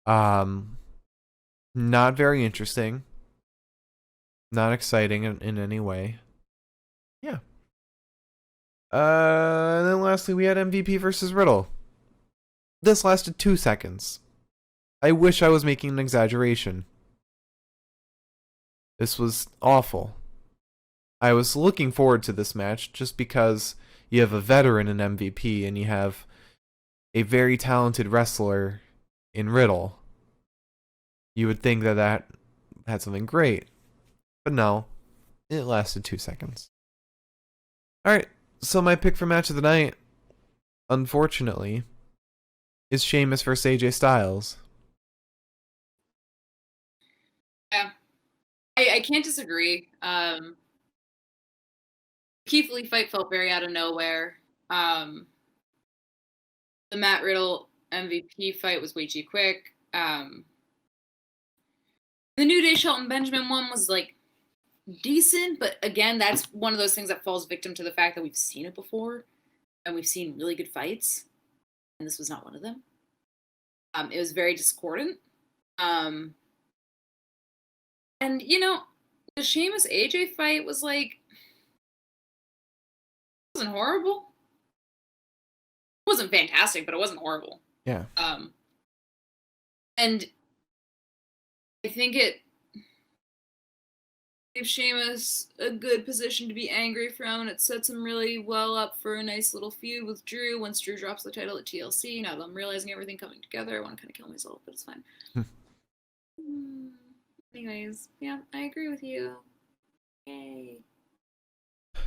Not very interesting. Not exciting in any way. Yeah. And then lastly, we had MVP versus Riddle. This lasted 2 seconds. I wish I was making an exaggeration. This was awful. I was looking forward to this match just because you have a veteran in MVP and you have a very talented wrestler in Riddle, you would think that that had something great. But no, it lasted 2 seconds. Alright, so my pick for match of the night, unfortunately, is Sheamus versus AJ Styles. Yeah, I can't disagree. Keith Lee fight felt very out of nowhere. The Matt Riddle MVP fight was way too quick. The New Day Shelton Benjamin one was like decent, but again, that's one of those things that falls victim to the fact that we've seen it before and we've seen really good fights, and this was not one of them. It was very discordant. And you know, the Sheamus AJ fight was like, it wasn't horrible. It wasn't fantastic, but it wasn't horrible. Yeah. And I think it gave Sheamus a good position to be angry from, and it sets him really well up for a nice little feud with Drew once Drew drops the title at TLC. Now that I'm realizing everything coming together, I want to kind of kill myself, but it's fine. Anyways, yeah, I agree with you. Yay.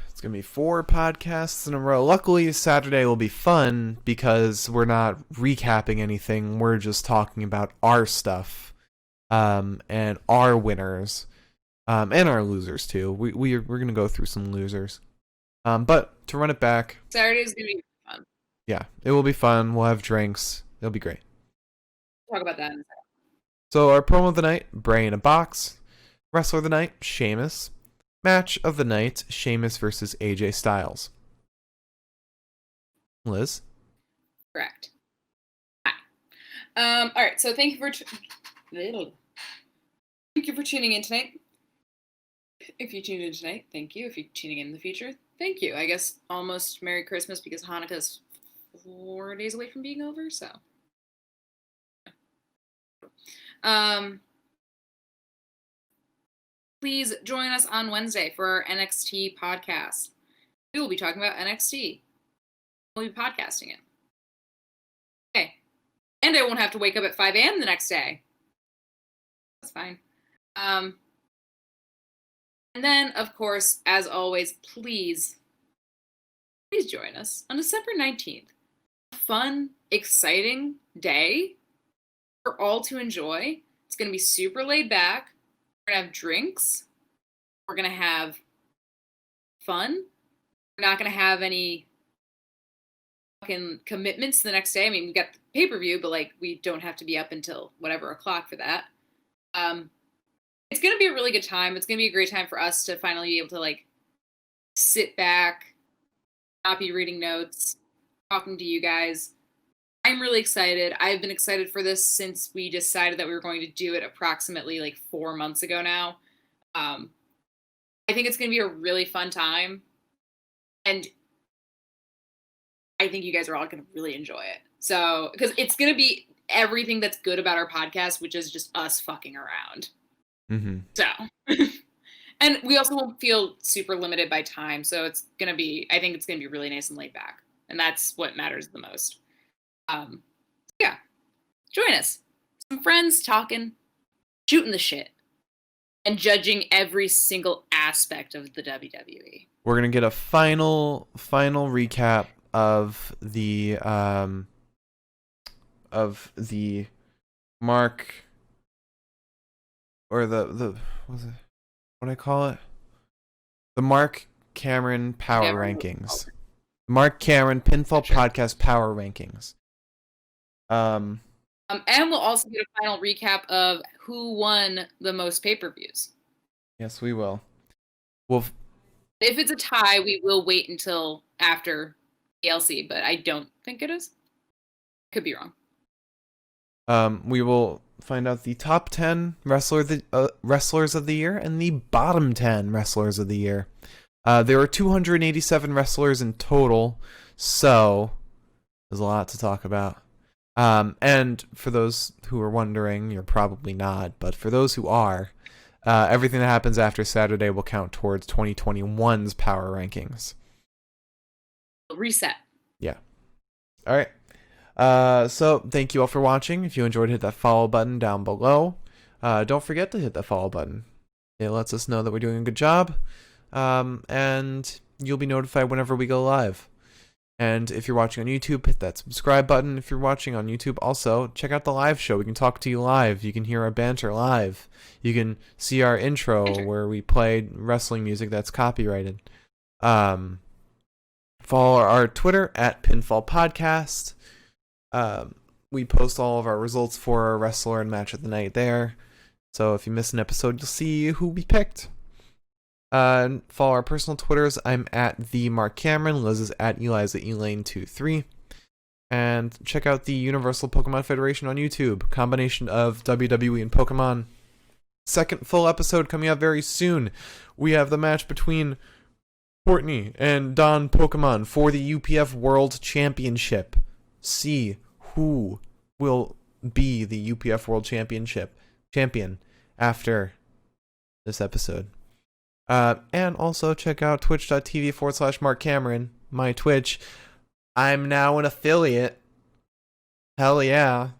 It's going to be 4 podcasts in a row. Luckily, Saturday will be fun because we're not recapping anything. We're just talking about our stuff, and our winners, and our losers too. We're going to go through some losers. But to run it back, Saturday's going to be fun. Yeah, it will be fun. We'll have drinks. It'll be great. Talk about that in a second. So our promo of the night, Bray in a box. Wrestler of the night, Sheamus. Match of the night, Sheamus versus AJ Styles. Liz? Correct. Hi. All right, so thank you for tuning in tonight. If you tuned in tonight, thank you. If you're tuning in the future, thank you. I guess almost Merry Christmas because Hanukkah's 4 days away from being over, so. Please join us on Wednesday for our NXT podcast. We will be talking about NXT. We'll be podcasting it. Okay. And I won't have to wake up at 5 a.m. the next day. That's fine. And then, of course, as always, please join us on December 19th. A fun, exciting day for all to enjoy. It's going to be super laid back. We're going to have drinks. We're going to have fun. We're not going to have any fucking commitments the next day. I mean, we got the pay-per-view, but like we don't have to be up until whatever o'clock for that. It's going to be a really good time. It's going to be a great time for us to finally be able to like sit back, not be reading notes, talking to you guys. I'm really excited. I've been excited for this since we decided that we were going to do it approximately like 4 months ago now. I think it's going to be a really fun time. And I think you guys are all going to really enjoy it. So, because it's going to be everything that's good about our podcast, which is just us fucking around. Mm-hmm. So, and we also won't feel super limited by time. So it's going to be, I think it's going to be really nice and laid back. And that's what matters the most. Yeah, join us. Some friends talking, shooting the shit, and judging every single aspect of the WWE. We're gonna get a final recap of the Mark, or the what's it, what do I call it? The Mark Cameron Power Rankings. Mark Cameron Pinfall Podcast Power Rankings. And we'll also get a final recap of who won the most pay-per-views. Yes, we will. If it's a tie, we will wait until after TLC, but I don't think it is. Could be wrong. We will find out the top 10 wrestlers of the year and the bottom 10 wrestlers of the year. There were 287 wrestlers in total, so there's a lot to talk about. And for those who are wondering, you're probably not, but for those who are, everything that happens after Saturday will count towards 2021's power rankings. Reset. Yeah. All right. So thank you all for watching. If you enjoyed, hit that follow button down below. Don't forget to hit that follow button. It lets us know that we're doing a good job. And you'll be notified whenever we go live. And if you're watching on YouTube, hit that subscribe button. If you're watching on YouTube, also check out the live show. We can talk to you live. You can hear our banter live. You can see our intro where we play wrestling music that's copyrighted. Follow our Twitter at Pinfall Podcast. We post all of our results for our wrestler and match of the night there. So if you miss an episode, you'll see who we picked. Follow our personal Twitters. I'm at the Mark Cameron. Liz is at Eliza Elaine23. And check out the Universal Pokemon Federation on YouTube. Combination of WWE and Pokemon. Second full episode coming out very soon. We have the match between Courtney and Don Pokemon for the UPF World Championship. See who will be the UPF World champion after this episode. And also check out twitch.tv/Mark Cameron, my Twitch. I'm now an affiliate. Hell yeah.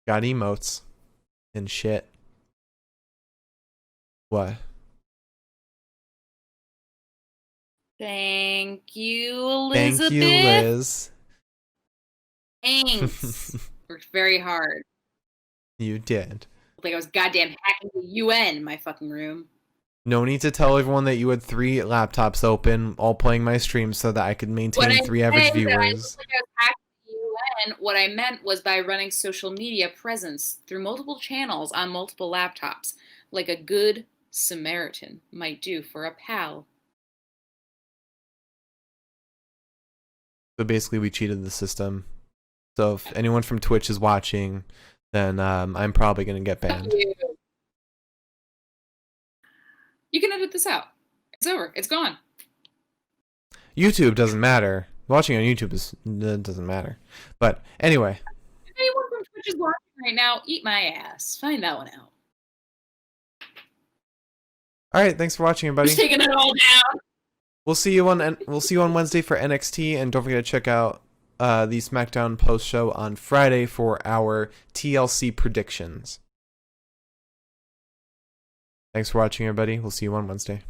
Got emotes and shit. What? Thank you, Elizabeth. Thank you, Liz. Thanks. Worked very hard. You did. Like I was goddamn hacking the UN in my fucking room. No need to tell everyone that you had 3 laptops open, all playing my stream so that I could maintain 3 average viewers. I was hacking the UN. What I meant was by running social media presence through multiple channels on multiple laptops, like a good Samaritan might do for a pal. So basically we cheated the system. So if anyone from Twitch is watching, then I'm probably going to get banned. You can edit this out. It's over. It's gone. YouTube doesn't matter. Watching on YouTube doesn't matter. But anyway. If anyone from Twitch is watching right now, eat my ass. Find that one out. All right, thanks for watching, everybody. Just taking it all down. We'll see you on Wednesday for NXT, and don't forget to check out the SmackDown post show on Friday for our TLC predictions. Thanks for watching, everybody. We'll see you on Wednesday.